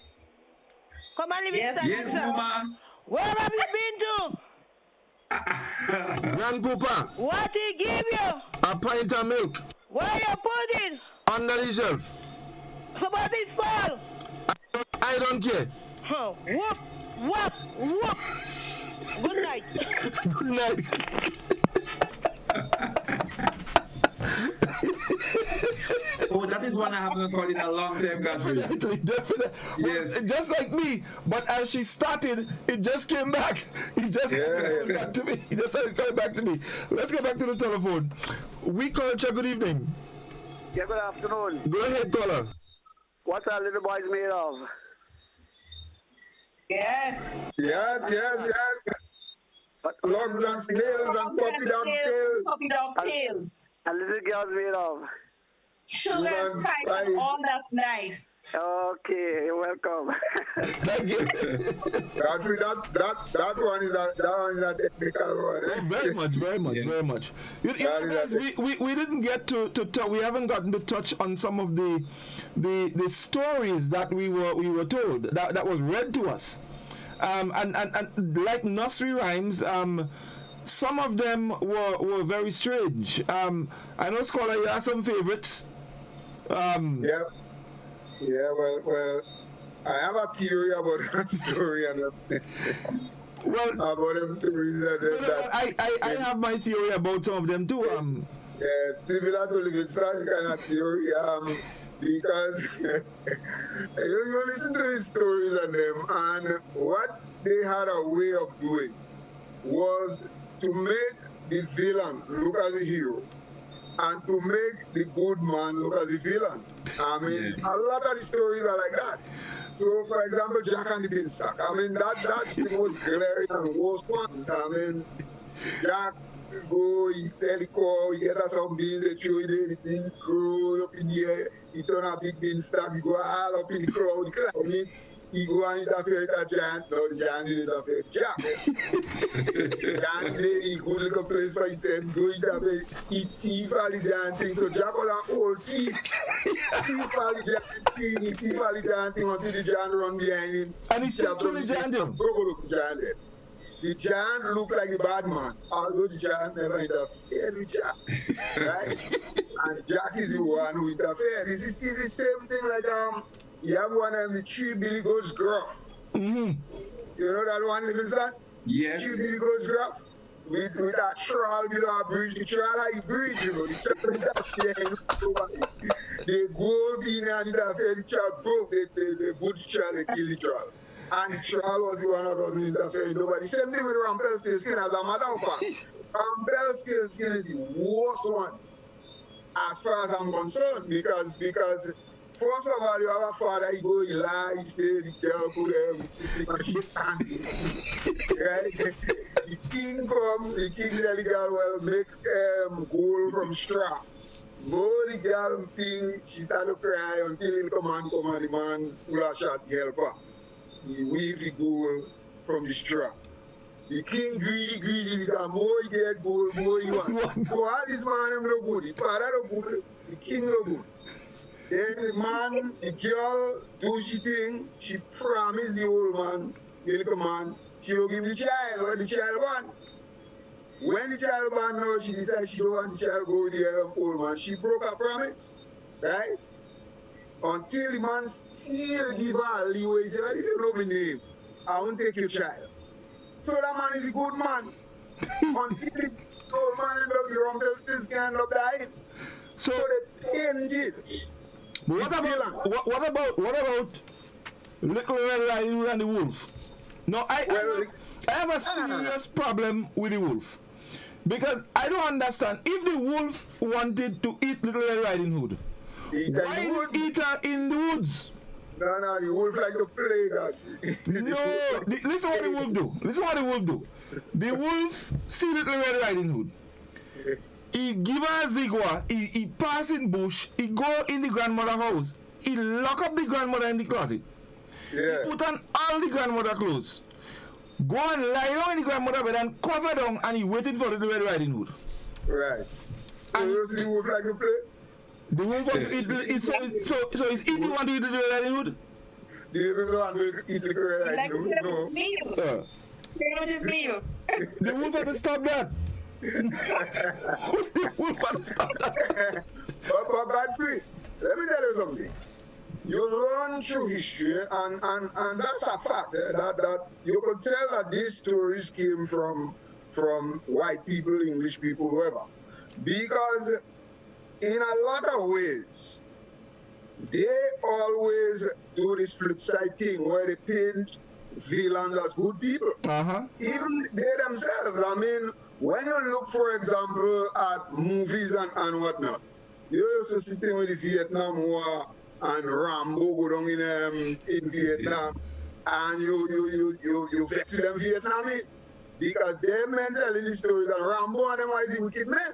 Come on, Livingston. Yes, Mama. Where have you been to? Grandpapa. What he give you? A pint of milk. Where you put it? Under the shelf. Somebody's fall. I don't care. Huh. Whoop, whoop, whoop. Good night. Good night. Oh, that is one I have not heard in a long time, Godfrey. Definitely. Yes. Well, just like me, but as she started, it just came back. It just came back to me. It just started coming back to me. Let's get back to the telephone. We culture. Good evening. Yeah, good afternoon. Go ahead, caller. What are little boys made of? Yes. Yes. Slugs and snails and puppy dog tails. Puppy dog tails. And little girls made of? Sugar and spice and all that's nice. Okay, you're welcome. Thank you. Godfrey, that one is a technical one. Eh? Very much. You know, guys, we didn't get to talk. We haven't gotten to touch on some of the stories that we were told that was read to us, and like nursery rhymes. Some of them were very strange. I know, Scholar, you have some favorites. Yeah, well, I have a theory about that story and about them stories I have my theory about some of them too. Yeah, similar to Livingston kind of theory. Because you listen to these stories and them, and what they had a way of doing was to make the villain look as a hero, and to make the good man look as a villain. I mean, a lot of the stories are like that. So, for example, Jack and the Beanstalk. I mean, that's the most glaring and worst one. I mean, Jack go, he sell the cow, he get us some beans, they throw it in, the beans grow up in the air, he turn a big beanstalk, he go all up in the crowd, he climb it. He go and interfere with a giant. No, the giant didn't interfere with Jack. Giant, he go to a place for himself. He go interfere. He thief all the giant thing. So Jack was an old thief. Thief all the giant thing. He thief all the giant thing until the giant run behind him. And he still kill the giant then? Look the giant then. The giant look like the bad man. Although the giant never interfered with Jack. Right? And Jack is the one who interfered. It's the same thing like you have one of the Three Billy Goats Gruff. Mm-hmm. You know that one, Livingston? Yes. Three Billy Goats Gruff. With that trawl below a bridge. The trawl how you bridge, you know. The trawl they go in and interfere. The trawl broke. They put the trawl, they kill the trawl. And the trawl was the one that doesn't interfere with nobody. Same thing with Rumpelstiltskin, as a matter of fact. Rumpelstiltskin is the worst one, as far as I'm concerned, because first of all, you have a father, he go, he lie, he say the girl could she can't. Right? The king come, the king tell the girl, well, make gold from straw. More the girl thing, she started to cry until he come and the man full of shot to help her. He weave the gold from the straw. The king greedy, because more he get gold, more he want. So all this man him no good, the father no good, the king no good. Then the man, the girl do she thing, she promised the old man, the little man, she will give the child what the child want. When the child born now, she decided she don't want the child go with the old man. She broke her promise, right? Until the man still give her a leeway. He said, well, if you know my name, I won't take your child. So that man is a good man. Until the old man ended up, the Rumpelstiltskin ended up dying. So they changed it. What about Little Red Riding Hood and the Wolf? No, I have a serious problem with the Wolf. Because I don't understand. If the wolf wanted to eat Little Red Riding Hood, why eat her in the woods? No, the wolf like to play that. Listen what the wolf do. Listen what the wolf do. The wolf see Little Red Riding Hood. He give her a zigwa. He pass in bush. He go in the grandmother house. He lock up the grandmother in the closet. Yeah. He put on all the grandmother clothes. Go and lie down in the grandmother bed and cover down, and he waiting for Little Red Riding Hood. Right. So you see the wolf like to play? The wolf want to eat, so is eating want to eat Little Red Riding Hood? The wolf want to eat Little Red Riding Hood? No. The wolf have to stop that. The wolf have to stop that. But Godfrey, let me tell you something. You learn through history, and that's a fact, that you could tell that these stories came from white people, English people, whoever. Because in a lot of ways, they always do this flip side thing where they paint villains as good people. Even they themselves. I mean, when you look, for example, at movies and whatnot, you're also sitting with the Vietnam War and Rambo go down in Vietnam, and you vex with them Vietnamese because they're men telling the stories that Rambo and them are the wicked men.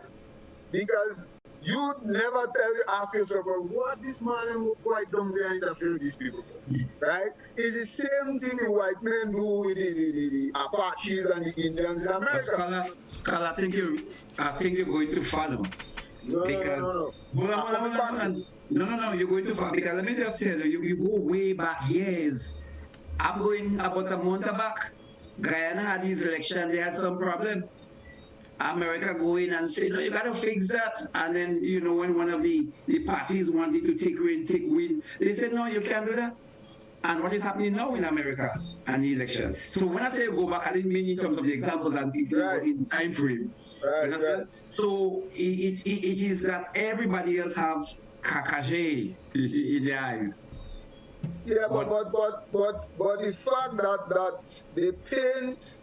Because you never ask yourself, well, what this man and white don't interfere with these people for, right? It's the same thing the white men do with the Apaches and the Indians in America. Scholar, I think you're going to follow. No, you're going to follow. Because let me just tell you, you go way back years. I'm going about a month back. Guyana had his election, they had some problem. America go in and say, no, you got to fix that. And then, you know, when one of the parties wanted to take win, they said, no, you can't do that. And what is happening now in America and the election? So when I say go back, I didn't mean in terms of the examples and in time frame. Right. So it is that everybody else have kakaje in their eyes. Yeah, but the fact that they paint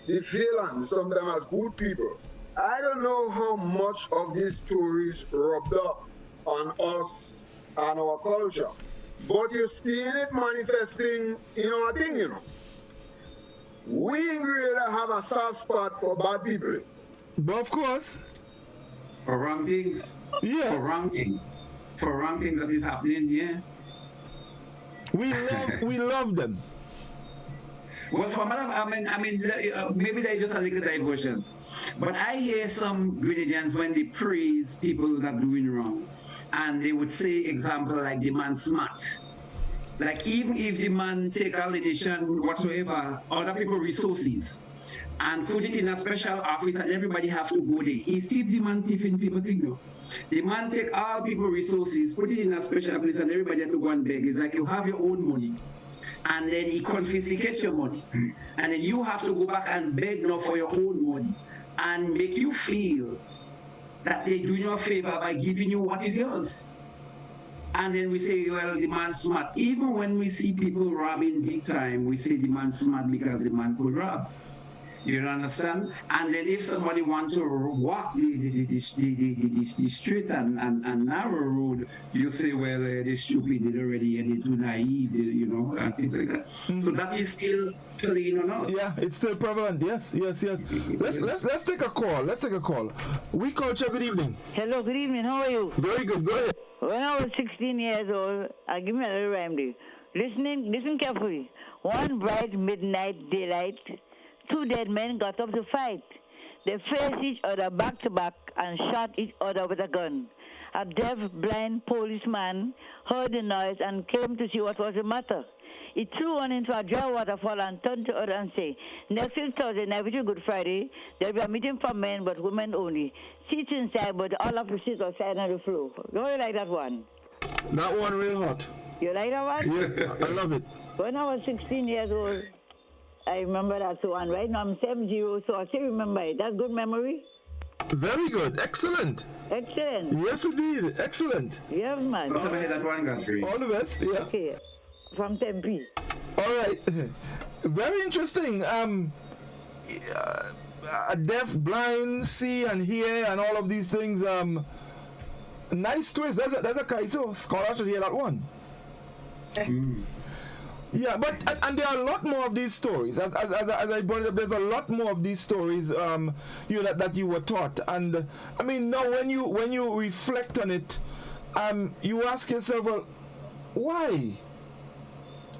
the villains sometimes as good people, I don't know how much of these stories rubbed off on us and our culture, but you're seeing it manifesting in our thing, you know. We in Grenada have a soft spot for bad people. But of course. For wrong things. Yeah. For wrong things. For wrong things that is happening, yeah. We love them. Well, I mean, maybe there's just a little diversion. But I hear some Grenadians when they praise people that are doing wrong, and they would say, example, like the man smart. Like even if the man take allegation whatsoever, other people resources, and put it in a special office and everybody have to go there. He thief the man thieving people think though. The man take all people resources, put it in a special place and everybody have to go and beg. It's like you have your own money. And then he confiscates your money. And then you have to go back and beg now for your own money and make you feel that they do you a favor by giving you what is yours. And then we say, well, the man's smart. Even when we see people robbing big time, we say the man's smart because the man could rob. You understand? And then if somebody wants to walk the straight and narrow road, you say, well, they're stupid, they're already, and they're too naive, you know, and things like that. So that is still playing on us. Yeah, it's still prevalent. Yes. Let's take a call. We culture. Good evening. Hello. Good evening. How are you? Very good. Go ahead. When I was 16 years old, I'll give me a little rhyme there. Listen carefully. One bright midnight daylight, two dead men got up to fight. They faced each other back to back and shot each other with a gun. A deaf, blind policeman heard the noise and came to see what was the matter. He threw one into a dry waterfall and turned to the other and said, next week Thursday night, which is Good Friday, there will be a meeting for men but women only. Seats inside, but all of the seats outside on the floor. Don't you like that one? That one real hot. You like that one? Yeah, I love it. When I was 16 years old, I remember that one. Right now I'm 70, so I still remember it. That's good memory? Very good. Excellent. Excellent. Yes, indeed. Excellent. Yeah, man. All the best. Yeah. Okay. From Tempe. All right. Very interesting. deaf, blind, see and hear and all of these things. Nice twist. That's a Kaiso. Scholar should hear that one. Yeah, but and there are a lot more of these stories. As I brought it up, there's a lot more of these stories. That you were taught, and I mean, now when you reflect on it, you ask yourself, well,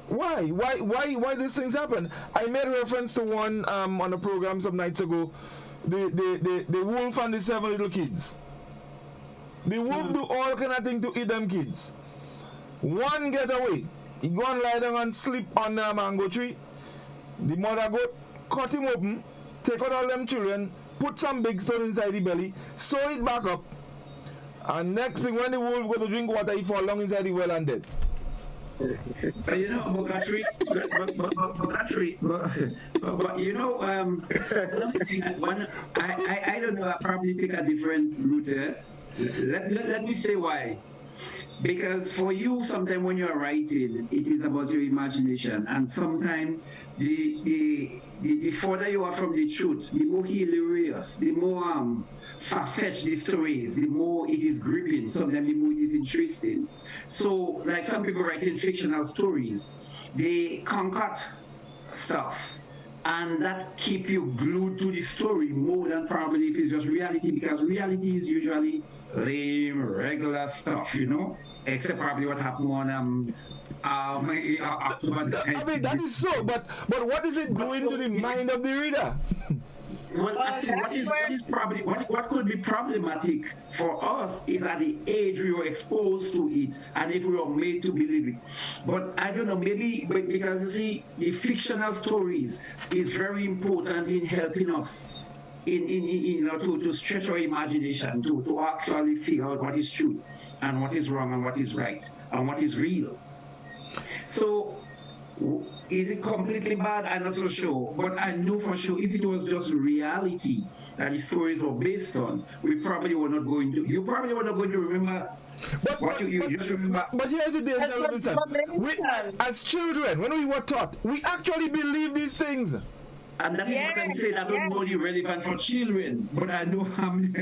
why these things happen? I made reference to one on a program some nights ago, the wolf and the 7 little kids. The wolf do all kind of things to eat them kids. One get away. He go and lie down and sleep on the mango tree. The mother goat cut him open, take out all them children, put some big stone inside the belly, sew it back up, and next thing when the wolf go to drink water, he fall down inside the well and dead. But you know, but you know, I don't know, I probably take a different route here. Let me say why. Because for you, sometimes when you're writing, it is about your imagination, and sometimes the further you are from the truth, the more hilarious, the more far-fetched the stories, the more it is gripping. Sometimes the more it is interesting. So, like some people writing fictional stories, they concoct stuff, and that keep you glued to the story more than probably if it's just reality, because reality is usually lame, regular stuff, you know, except probably what happened on I mean, that is so, but what is it doing to the mind of the reader? Well, actually, what could be problematic for us is at the age we were exposed to it, and if we were made to believe it. But I don't know, maybe because you see, the fictional stories is very important in helping us to stretch our imagination, to actually figure out what is true and what is wrong and what is right and what is real. So, is it completely bad? I'm not so sure. But I know for sure if it was just reality that the stories were based on, we probably were not going to. You probably were not going to remember what you just remember. But here's the deal, listen. As children, when we were taught, we actually believe these things. And that is what I'm saying. I don't know the relevance for children, but I know,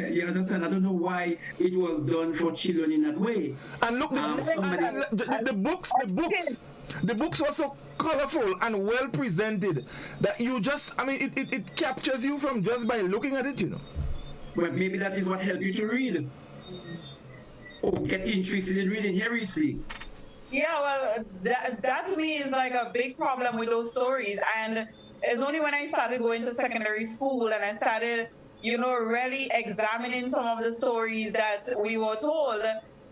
you understand, I don't know why it was done for children in that way. And look, the books were so colorful and well presented that you just, I mean, it captures you from just by looking at it, you know. But maybe that is what helped you to read. Or get interested in reading heresy. Yeah, well, that to me is like a big problem with those stories. And it's only when I started going to secondary school and I started, really examining some of the stories that we were told.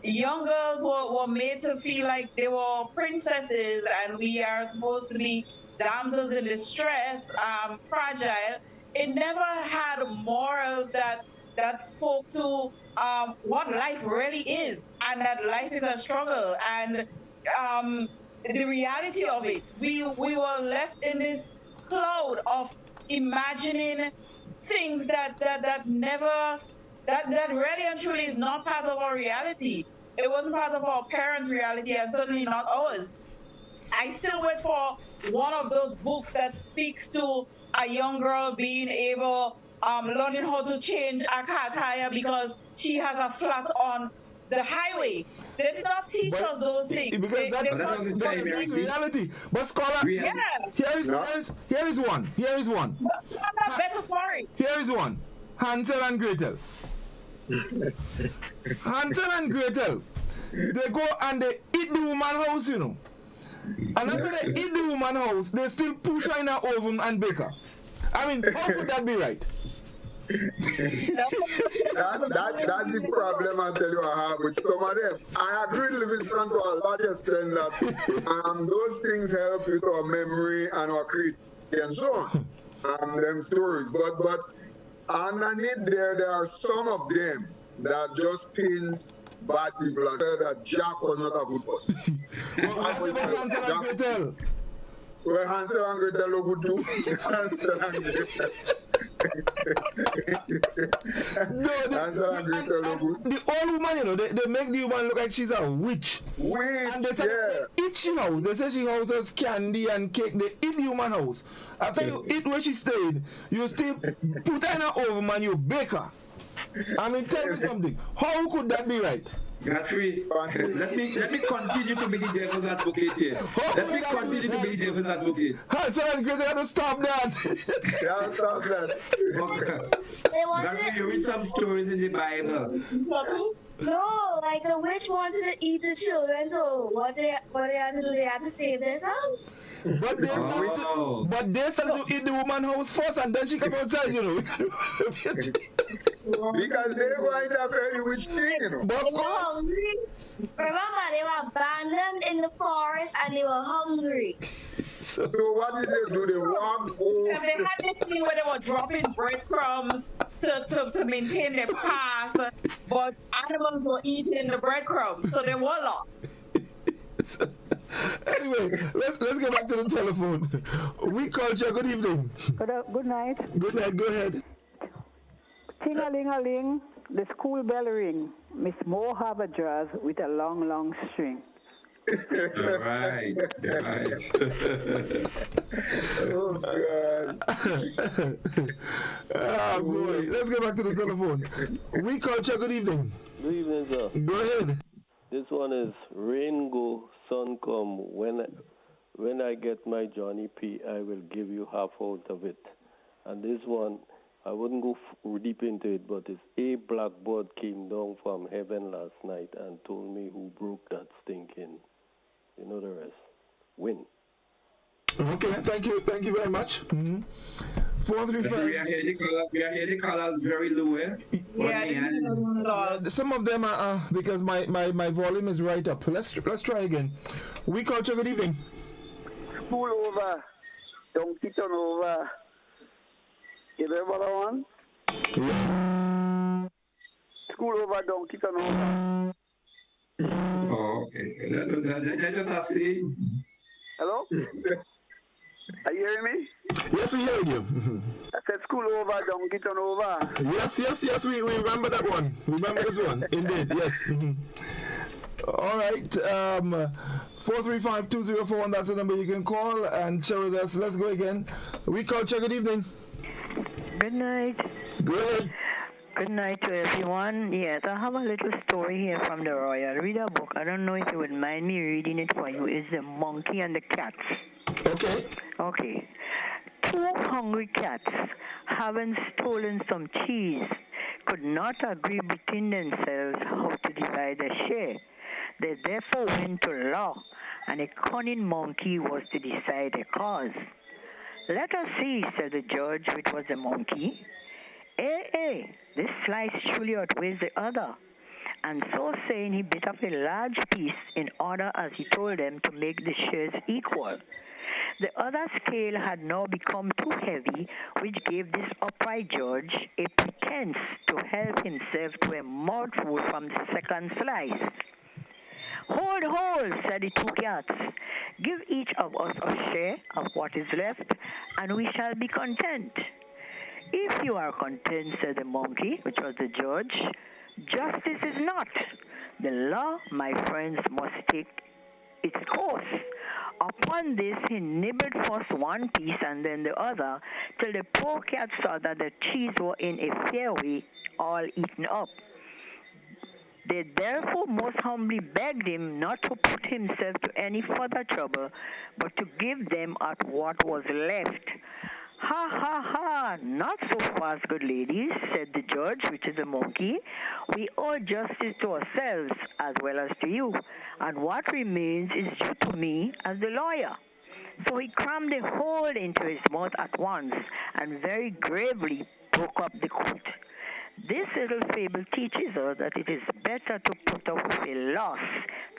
Young girls were made to feel like they were princesses and we are supposed to be damsels in distress, fragile. It never had morals that spoke to what life really is, and that life is a struggle. And the reality of it, we were left in this cloud of imagining things that really and truly is not part of our reality. It wasn't part of our parents' reality, and certainly not ours. I still wait for one of those books that speaks to a young girl being able, learning how to change a car tire because she has a flat on the highway. They did not teach us those things. Because that's reality. But scholar, here is one. Metaphoric. Here is one. Hansel and Gretel. Hansel and Gretel, they go and they eat the woman's house, you know. And after they eat the woman's house, they still push her in her oven and bake her. I mean, how could that be right? That's the problem I tell you I have with some of them. I agree with Livingston to a large extent that those things help with our memory and our creativity and so on. Them stories. But underneath there are some of them that just pins bad people. I said that Jack was not a good person. Well, Hansel and Gretel look good too. Hansel and Gretel. The old woman, you know, they make the woman look like she's a witch. And they say eat she house. They say she houses candy and cake. They eat the woman house. After you eat where she stayed, you still put her in an oven and you bake her. I mean, tell me something. How could that be right? Godfrey, let me continue to be the devil's advocate here. Let me continue to be the devil's advocate. So I'm going to stop that. Yeah, stop that. Godfrey, you read some stories in the Bible. No, like the witch wanted to eat the children, so what they had to do, they had to save their sons. But they started to eat the woman's house first, and then she come outside, you know. Because they were interfering with thing, you know. They were hungry. Remember, they were abandoned in the forest, and they were hungry. So what did they do? They walked home. Yeah, they had this thing where they were dropping breadcrumbs to maintain their path, but animals were eating the breadcrumbs, so they were lost. Anyway, let's get back to the telephone. We called you. Good evening. Good night. Good night. Go ahead. Ting-a-ling-a-ling, the school bell ring. Miss Moore have a dress with a long, long string. All right. Oh, God. Oh, boy. Let's get back to the telephone. We called you. Good evening. Good evening, sir. Go ahead. This one is rain go, sun come. When I get my Johnny P, I will give you half out of it. And this one, I wouldn't go deep into it, but it's a blackbird came down from heaven last night and told me who broke that stinking. You know the rest. Win. Okay, thank you very much. 435. We are hearing the colors very low, eh? Yeah, some of them are because my volume is right up. Let's try again. We call you. Good evening. School over. Don't keep on over. Is everybody on? School over. Don't keep on over. Oh, okay. Let us ask you. Hello? Are you hearing me? Yes, we heard you. I said school over, don't get on over. Yes, we remember that one. Remember this one. Indeed, yes. All right. 435-2041, that's the number you can call and share with us. Let's go again. We call you. Good evening. Good night. Good. Good night to everyone. Yes, I have a little story here from the Royal Reader book. I don't know if you would mind me reading it for you. It's the monkey and the cats. Okay. Okay. Two hungry cats, having stolen some cheese, could not agree between themselves how to divide the share. They therefore went to law, and a cunning monkey was to decide the cause. Let us see, said the judge, which was the monkey. This slice surely outweighs the other. And so saying, he bit off a large piece in order, as he told them, to make the shares equal. The other scale had now become too heavy, which gave this upright judge a pretense to help himself to a mouthful from the second slice. Hold, said the two cats. Give each of us a share of what is left, and we shall be content. If you are content, said the monkey, which was the judge, justice is not. The law, my friends, must take its course. Upon this, he nibbled first one piece and then the other, till the poor cat saw that the cheese were in a fair way all eaten up. They therefore most humbly begged him not to put himself to any further trouble, but to give them at what was left. Ha, not so fast, good ladies, said the judge, which is a monkey. We owe justice to ourselves as well as to you, and what remains is due to me as the lawyer. So he crammed the whole into his mouth at once, and very gravely broke up the quote. This little fable teaches us that it is better to put up with a loss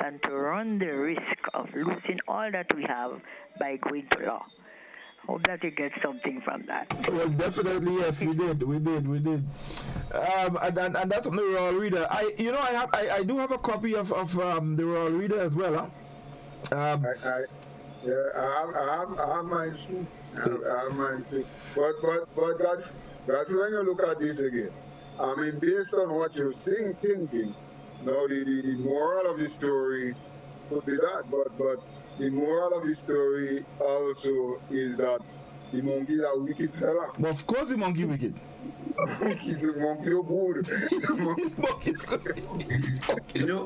than to run the risk of losing all that we have by going to law. Hope that you get something from that. Well, definitely, yes, we did. And that's from the Royal Reader. I do have a copy of the Royal Reader as well. Huh? I have mine too. I have mine too. But But when you look at this again, I mean, based on what you're thinking, now the moral of the story could be that, but the moral of the story also is that the monkey is a wicked fella. But of course the monkey wicked. The monkey is good. You know,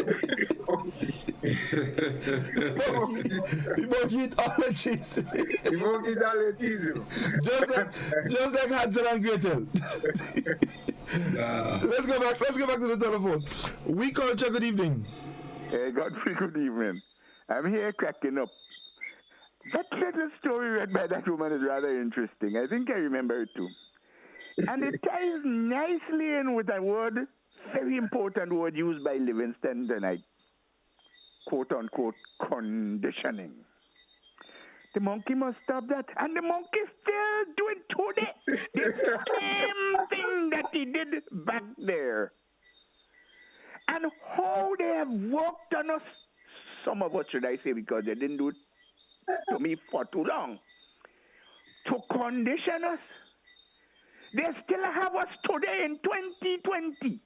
the monkey eat all the cheese. The monkey eat all the cheese. Just like Hansel and Gretel. Let's go back to the telephone. We culture, good evening. Hey, Godfrey, good evening. I'm here cracking up. That little story read by that woman is rather interesting. I think I remember it too. And it ties nicely in with a word, very important word used by Livingston tonight. Quote unquote, conditioning. The monkey must stop that. And the monkey still doing today the same thing that he did back there. And how they have worked on us, some of us, should I say, because they didn't do it to me for too long, to condition us. They still have us today in 2020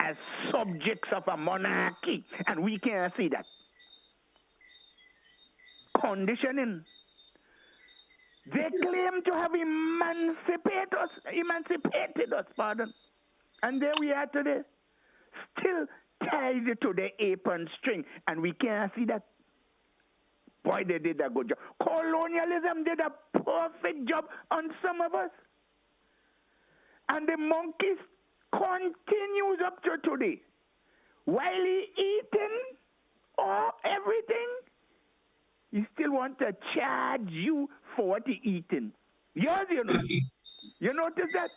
as subjects of a monarchy, and we can't see that. Conditioning. They claim to have emancipated us, and there we are today, still tied to the apron string, and we can't see that. Boy, they did a good job. Colonialism did a perfect job on some of us. And the monkey continues up to today. While he eating everything, he still want to charge you for what he eating. Yes, you know. You notice that?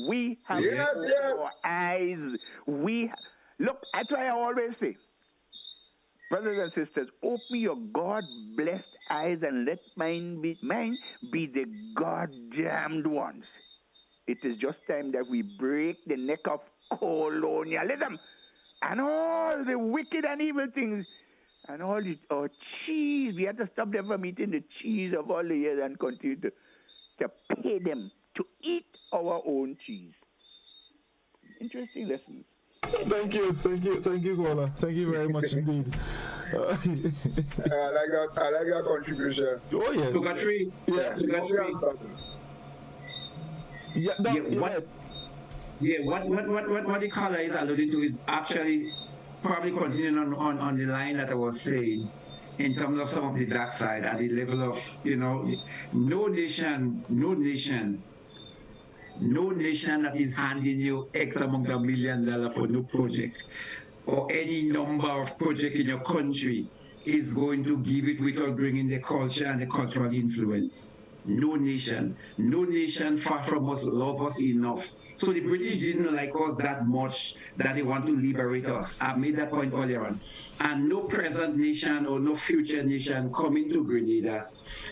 We have our eyes. Look, that's why I always say, brothers and sisters, open your God-blessed eyes and let mine be the goddamned ones. It is just time that we break the neck of colonialism and all the wicked and evil things and all the cheese. We have to stop them from eating the cheese of all the years and continue to pay them to eat our own cheese. Interesting lessons. Thank you, Kola. Thank you very much indeed. I like that contribution. Oh yes. Tugatri. What the caller is alluding to is actually probably continuing on the line that I was saying in terms of some of the dark side at the level of, no nation that is handing you X amount of $1 million for no project or any number of projects in your country is going to give it without bringing the culture and the cultural influence. No nation far from us love us enough. So the British didn't like us that much that they want to liberate us. I made that point earlier on. And no present nation or no future nation coming to Grenada,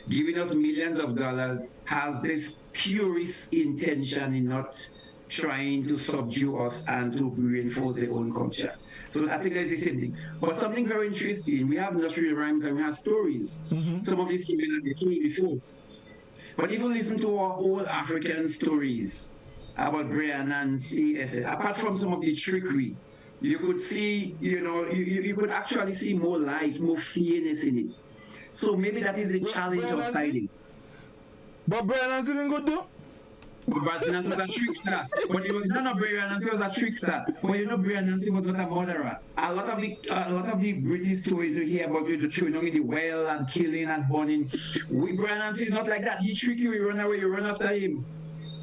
giving us millions of dollars, has this purest intention in not trying to subdue us and to reinforce their own culture. So I think that's the same thing. But something very interesting, we have nursery rhymes and we have stories. Some of these stories that we told before. But if you listen to our old African stories about Brian and C.S., apart from some of the trickery, you could see, you could actually see more life, more fairness in it. So maybe that is the challenge of siding. But Brian Nancy didn't go do? Brian Nancy was a trickster. But it was Brian Nancy was a trickster. But Brian Nancy was not a murderer. A lot of the British stories we hear about the children in the well and killing and burning. Brian Nancy is not like that. He trick you, you run away, you run after him.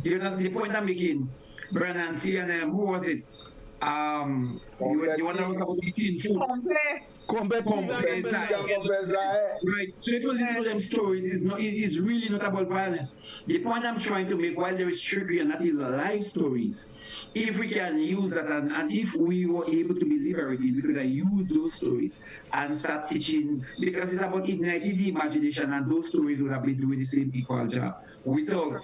That's the point I'm making. Brian Nancy and who was it? The one that was supposed to be eating food. Right. So if you listen to them stories, it's really not about violence. The point I'm trying to make, while there is trickery and that is life stories, if we can use that and if we were able to be liberated, we could have used those stories and start teaching, because it's about igniting the imagination, and those stories would have been doing the same equal job without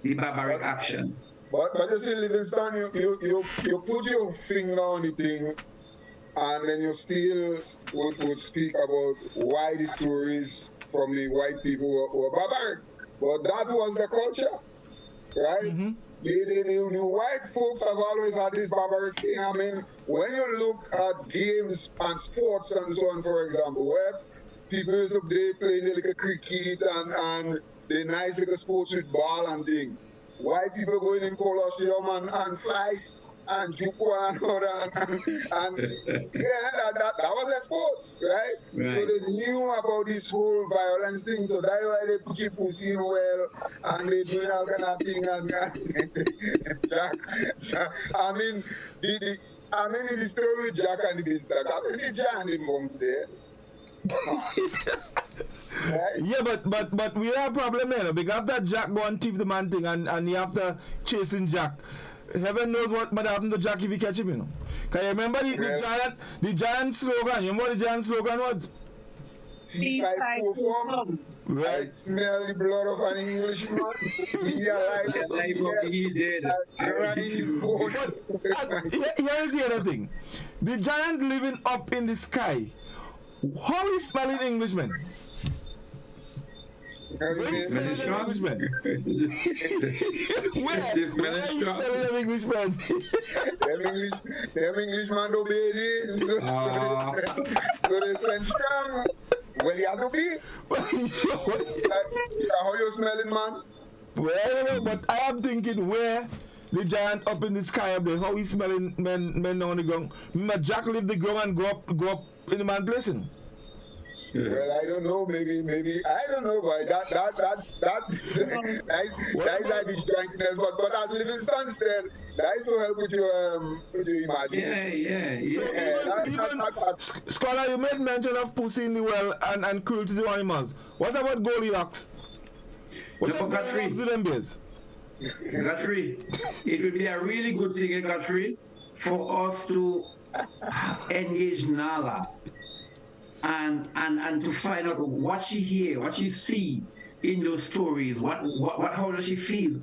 the barbaric action. But you see, Livingston, you put your finger on the thing, and then you still would speak about why the stories from the white people were barbaric. But that was the culture. right? The white folks have always had this barbaric thing. I mean, when you look at games and sports and so on, for example, where people used to play like a cricket and the nice little sports with ball and thing. White people going in Colosseum and fight and juke one another and yeah, that was a sports, right? So they knew about this whole violence thing, so that's why they put you pussy in well and they doing all kind of thing and Jack. I mean the story with Jack and the business. I mean the Jack didn't come there. Right. Yeah, but we have a problem here, because after Jack go and thief the man thing and you have to chasing Jack. Heaven knows what might happen to Jack if you catch him, you know. Can you remember the giant slogan? You remember what the giant slogan was? Right. I smell the blood of an Englishman. He alive. He dead. Here is the other thing. The giant living up in the sky. How is smelling Englishman? Smelling strong? Where is smelling Englishman? Them Englishman don't be it. So they send strong. Well, you have to be. How you smelling, man? Well, I don't know, but I am thinking where the giant up in the sky up there, how he smelling men on the ground. Remember, Jack leave the ground and go up in the man placing. Well, I don't know. Maybe I don't know. But that is like this drunkenness. But as Livingston said, that is to help with your imagination. So Scholar, you made mention of pussy in the well and cruelty to animals. What about Goldilocks? What about Gottfried? Gottfried, it would be a really good thing, Gottfried, for us to engage Nala. And to find out what she hear, what she see in those stories, how does she feel?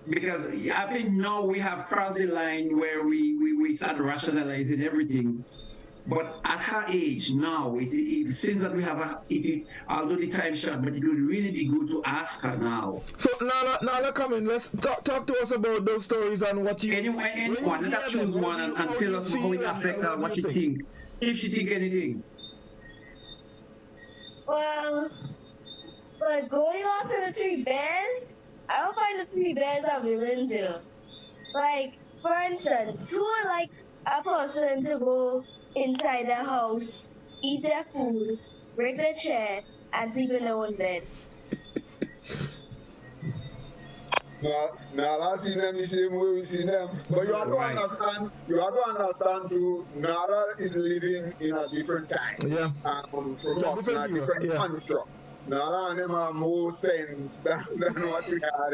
Because I think now we have crossed the line where we start rationalizing everything. But at her age now, it seems that we have although the time short, but it would really be good to ask her now. So Nala, come in. Let's talk to us about those stories and what you. Anyone, let her choose one and tell us how it affects her, what she think, if she think anything. Well, but Goldilocks and the Three Bears, I don't find the Three Bears are villains, you know. Like, for instance, who would like a person to go inside their house, eat their food, break their chair, and sleep in their own bed? Now I see them the same way we see them. But you have to understand too, Nara is living in a different time. Yeah. From us, in a different country. Nara and them have more sense than what we had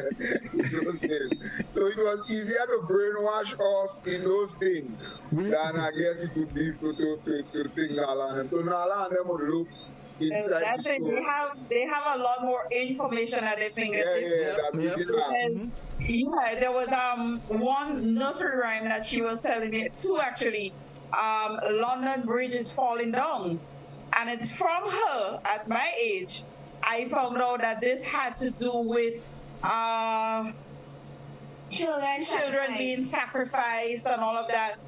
in those days. So it was easier to brainwash us in those things than I guess it would be to think Nala and them. So Nala and them would look that's it. They have a lot more information at their fingertips. Yeah, there was one nursery rhyme that she was telling me, two actually. London Bridge is falling down, and it's from her at my age. I found out that this had to do with children being sacrificed and all of that.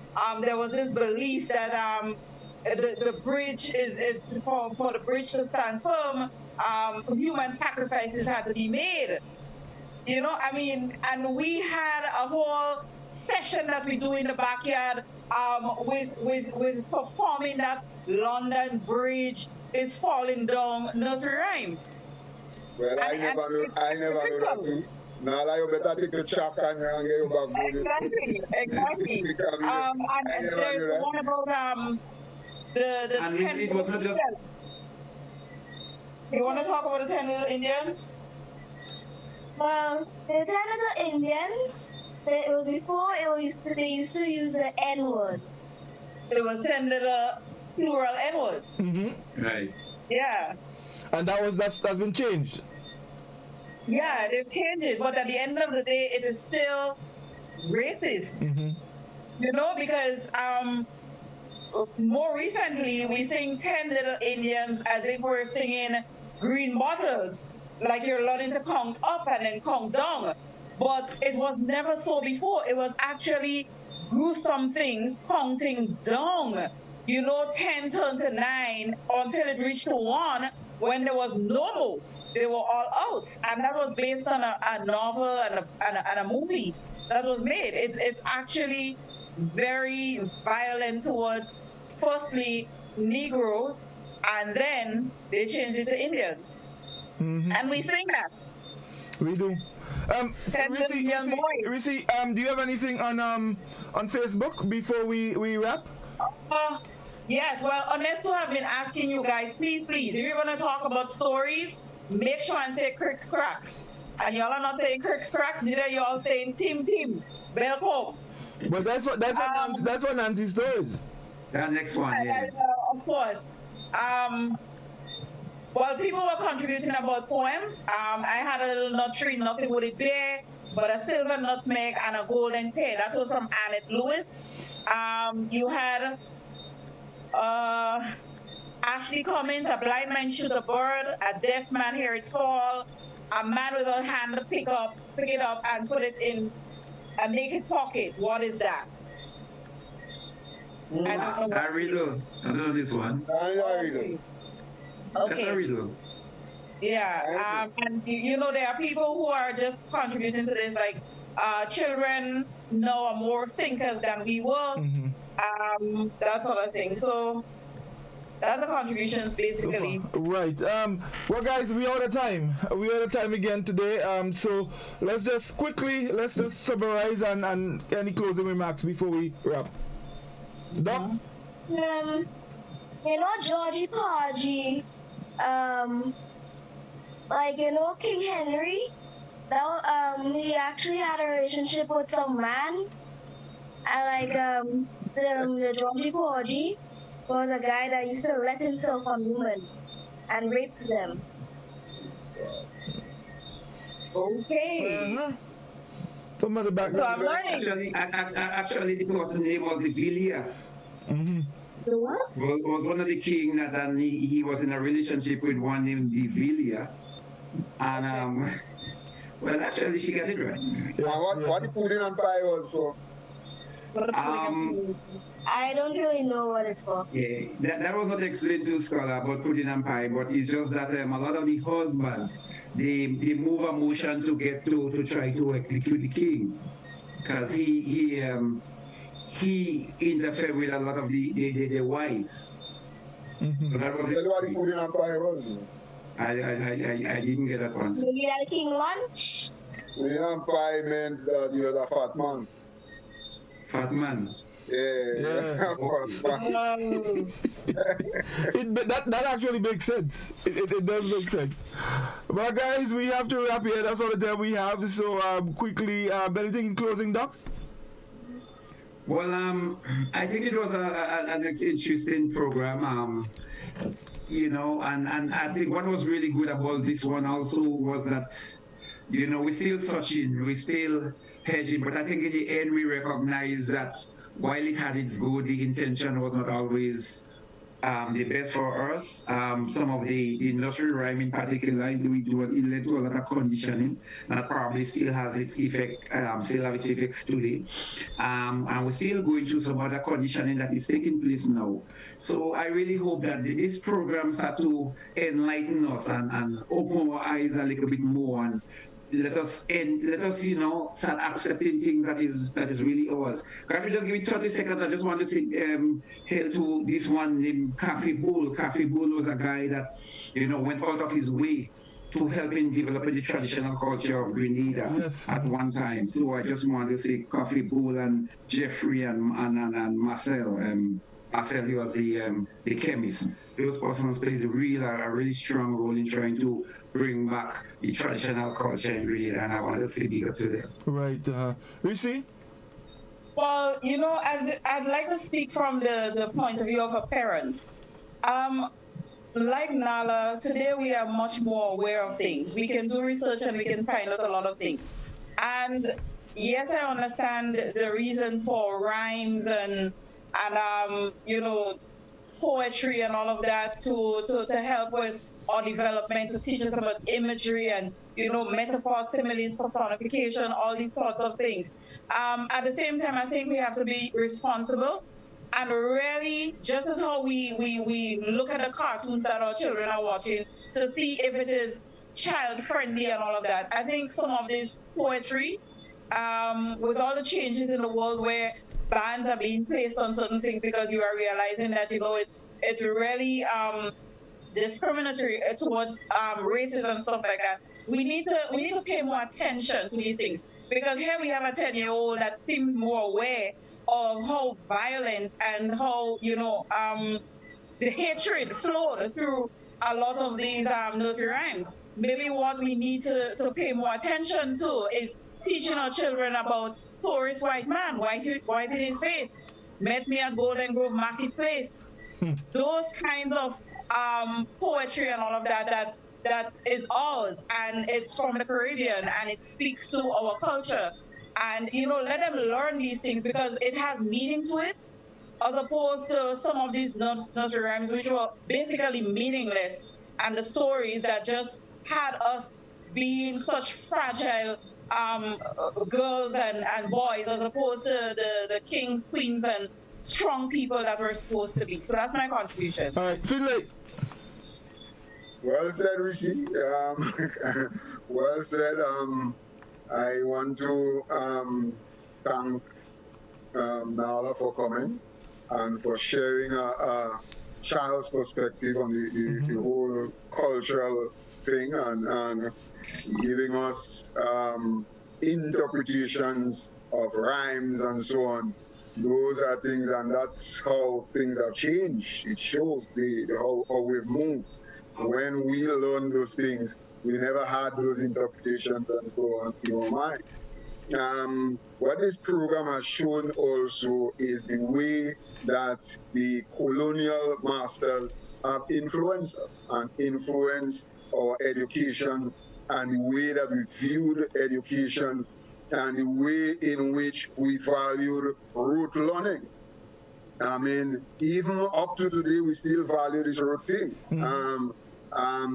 There was this belief that the bridge is for the bridge to stand firm, human sacrifices had to be made. You know, I mean, and we had a whole session that we do in the backyard with performing that London Bridge is falling down nursery rhyme. Well, I never knew that too. Now, you better take the chalk and get your back. Exactly. And there's one about the and 10 it was not just. You want to talk about the 10 little Indians? Well, the 10 little Indians, it was before they used to use the N-word. It was 10 little plural N-words. Mm-hmm. Right. Yeah. And that's been changed. Yeah, they've changed it, but at the end of the day, it is still racist. Mm-hmm. You know, because more recently we sing 10 little Indians as if we're singing green bottles, like you're learning to count up and then count down. but it was never so before. It was actually gruesome things counting down. 10 turned to 9 until it reached to 1 when there was no more. They were all out. And that was based on a novel and a movie that was made. It's actually very violent towards, firstly, Negroes, and then they changed it to Indians. And we sing that. We do. Risi, do you have anything on Facebook before we wrap? Yes, well, Ernesto have been asking you guys, please, if you're going to talk about stories, make sure and say Kirk's Cracks. And y'all are not saying Kirk's Cracks, neither y'all saying Tim, Belco. But that's what Nancy's stories. That next one, yeah. Of course. Well, people were contributing about poems. I had a little nut tree, nothing would it bear, but a silver nutmeg and a golden pear. That was from Annette Lewis. You had Ashley Cummins, a blind man shoot a bird, a deaf man hear it fall, a man with a hand pick it up and put it in a naked pocket. What is that? I don't know this one. Okay. That's a riddle. Yeah, and there are people who are just contributing to this, like children now are more thinkers than we were, that sort of thing. So that's the contributions basically. Right. Well, guys, we out of time. We out of time again today. So let's just summarize and any closing remarks before we wrap. Doc? Georgie Porgy, King Henry, he actually had a relationship with some man, and the Georgie Porgy was a guy that used to let himself on women and raped them. Okay. Some of the back. So I'm learning. Actually, the person's name was the Villiers. The what? Was one of the king that, and he was in a relationship with one named De Villiers, and well, actually, she got it right. What the pudding and pie was for? I don't really know what it's for. Yeah, that was not explained to scholar about pudding and pie, but it's just that a lot of the husbands they move a motion to get to try to execute the king, because he interfered with a lot of the wives. So that was That's what the pudding and pie was. I didn't get that one. Maybe that king lunch? Pudding and pie meant that he was a fat man. Fat man. Yeah. That actually makes sense. It does make sense. But guys, we have to wrap here. That's all the time we have. So quickly, anything in closing, Doc? Well, I think it was an interesting program. And I think what was really good about this one also was that, we're still searching, we're still hedging, but I think in the end we recognize that while it had its good, the intention was not always the best for us. Some of the industry rhyme in particular, it led to a lot of conditioning that probably still has its effect, still have its effects today. And we're still going through some other conditioning that is taking place now. So I really hope that these programs start to enlighten us and open our eyes a little bit more, and let us start accepting things that is really ours. If you just give me 30 seconds, I just want to say hail to this one named Coffee Bull. Coffee Bull was a guy that went out of his way to help in developing the traditional culture of Grenada at one time. So I just want to say Coffee Bull and Jeffrey and Marcel. Marcel, he was the chemist. Those persons played a really strong role in trying to bring back the traditional culture in Grenada, and I want to say big up to them. Right. Risi? Well, I'd like to speak from the point of view of our parents. Like Nala, today we are much more aware of things. We can do research and we can find out a lot of things. And yes, I understand the reason for rhymes and poetry and all of that to help with our development, to teach us about imagery and, metaphor, similes, personification, all these sorts of things. At the same time, I think we have to be responsible and really, just as how we look at the cartoons that our children are watching to see if it is child-friendly and all of that. I think some of this poetry, with all the changes in the world where bans are being placed on certain things because you are realizing that, it's really discriminatory towards races and stuff like that. We need to pay more attention to these things, because here we have a 10-year-old that seems more aware of how violent and how, the hatred flowed through a lot of these nursery rhymes. Maybe what we need to pay more attention to is teaching our children about tourist white man, white in his face, met me at Golden Grove Marketplace. Those kinds of poetry and all of that is ours, and it's from the Caribbean, and it speaks to our culture. And, let them learn these things because it has meaning to it, as opposed to some of these nursery rhymes which were basically meaningless, and the stories that just had us being such fragile girls and boys, as opposed to the kings, queens, and strong people that we're supposed to be. So that's my contribution. All right, Finlay. Well said, Rishi. Well said. I want to thank Nala for coming and for sharing a child's perspective on the whole cultural thing and giving us interpretations of rhymes and so on. Those are things, and that's how things have changed. It shows how we've moved. When we learn those things, we never had those interpretations and so on in our mind. What this program has shown also is the way that the colonial masters have influenced us and influenced our education and the way that we viewed education and the way in which we valued rote learning. I mean, even up to today, we still value this rote thing.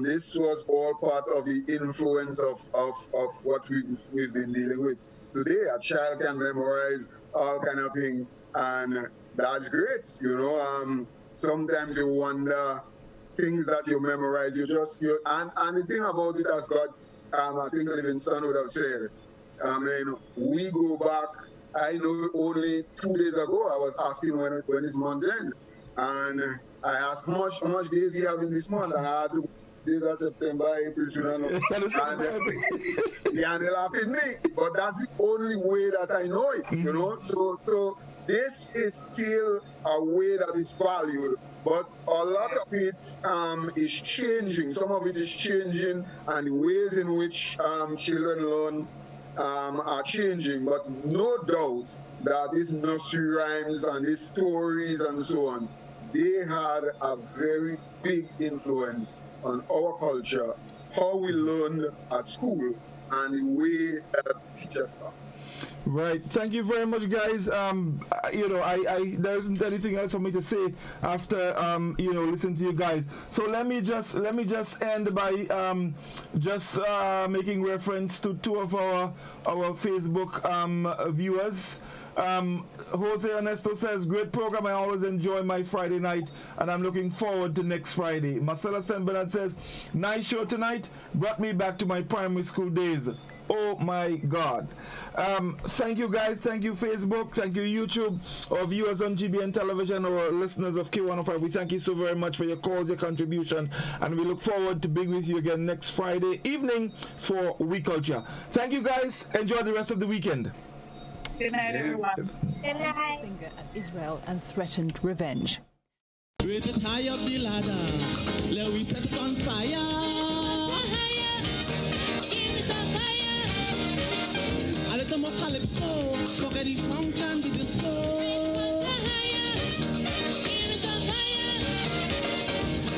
This was all part of the influence of what we've been dealing with. Today, a child can memorize all kind of things, and that's great. Sometimes you wonder things that you memorize. And the thing about it, as God, I think Livingston would have said, I mean, we go back. I know only 2 days ago I was asking when this month end, and I asked how much days you have in this month, and I had to days of September, April, June, and they laugh at me. But that's the only way that I know it, So this is still a way that is valued, but a lot of it is changing. Some of it is changing, and the ways in which children learn are changing. But no doubt that these nursery rhymes and these stories and so on, they had a very big influence on our culture, how we learned at school, and the way that teachers are. Right. Thank you very much, guys. There isn't anything else for me to say after listening to you guys. So let me just end by making reference to two of our Facebook viewers. Jose Ernesto says, great program. I always enjoy my Friday night, and I'm looking forward to next Friday. Marcella St. Bernard says, nice show tonight. Brought me back to my primary school days. Oh my God. Thank you, guys. Thank you, Facebook. Thank you, YouTube. Our viewers on GBN Television, our listeners of K105, we thank you so very much for your calls, your contribution, and we look forward to being with you again next Friday evening for We Culture. Thank you, guys. Enjoy the rest of the weekend. Good night, everyone. Good night. Finger at Israel and threatened revenge. Raise it high up the ladder. Let we set it on fire. A little more calypso, forget the funk and the disco.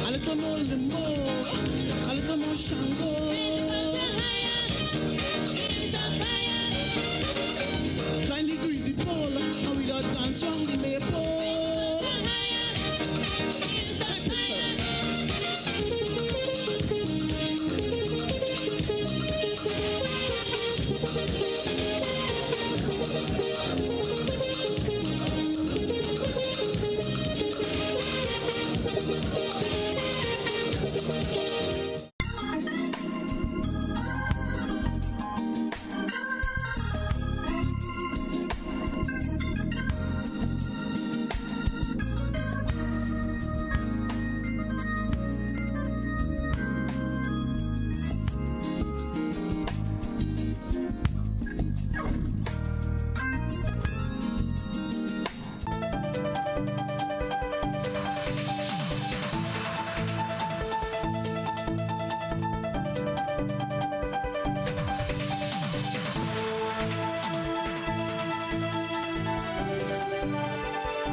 A little more limbo, a little more Shango.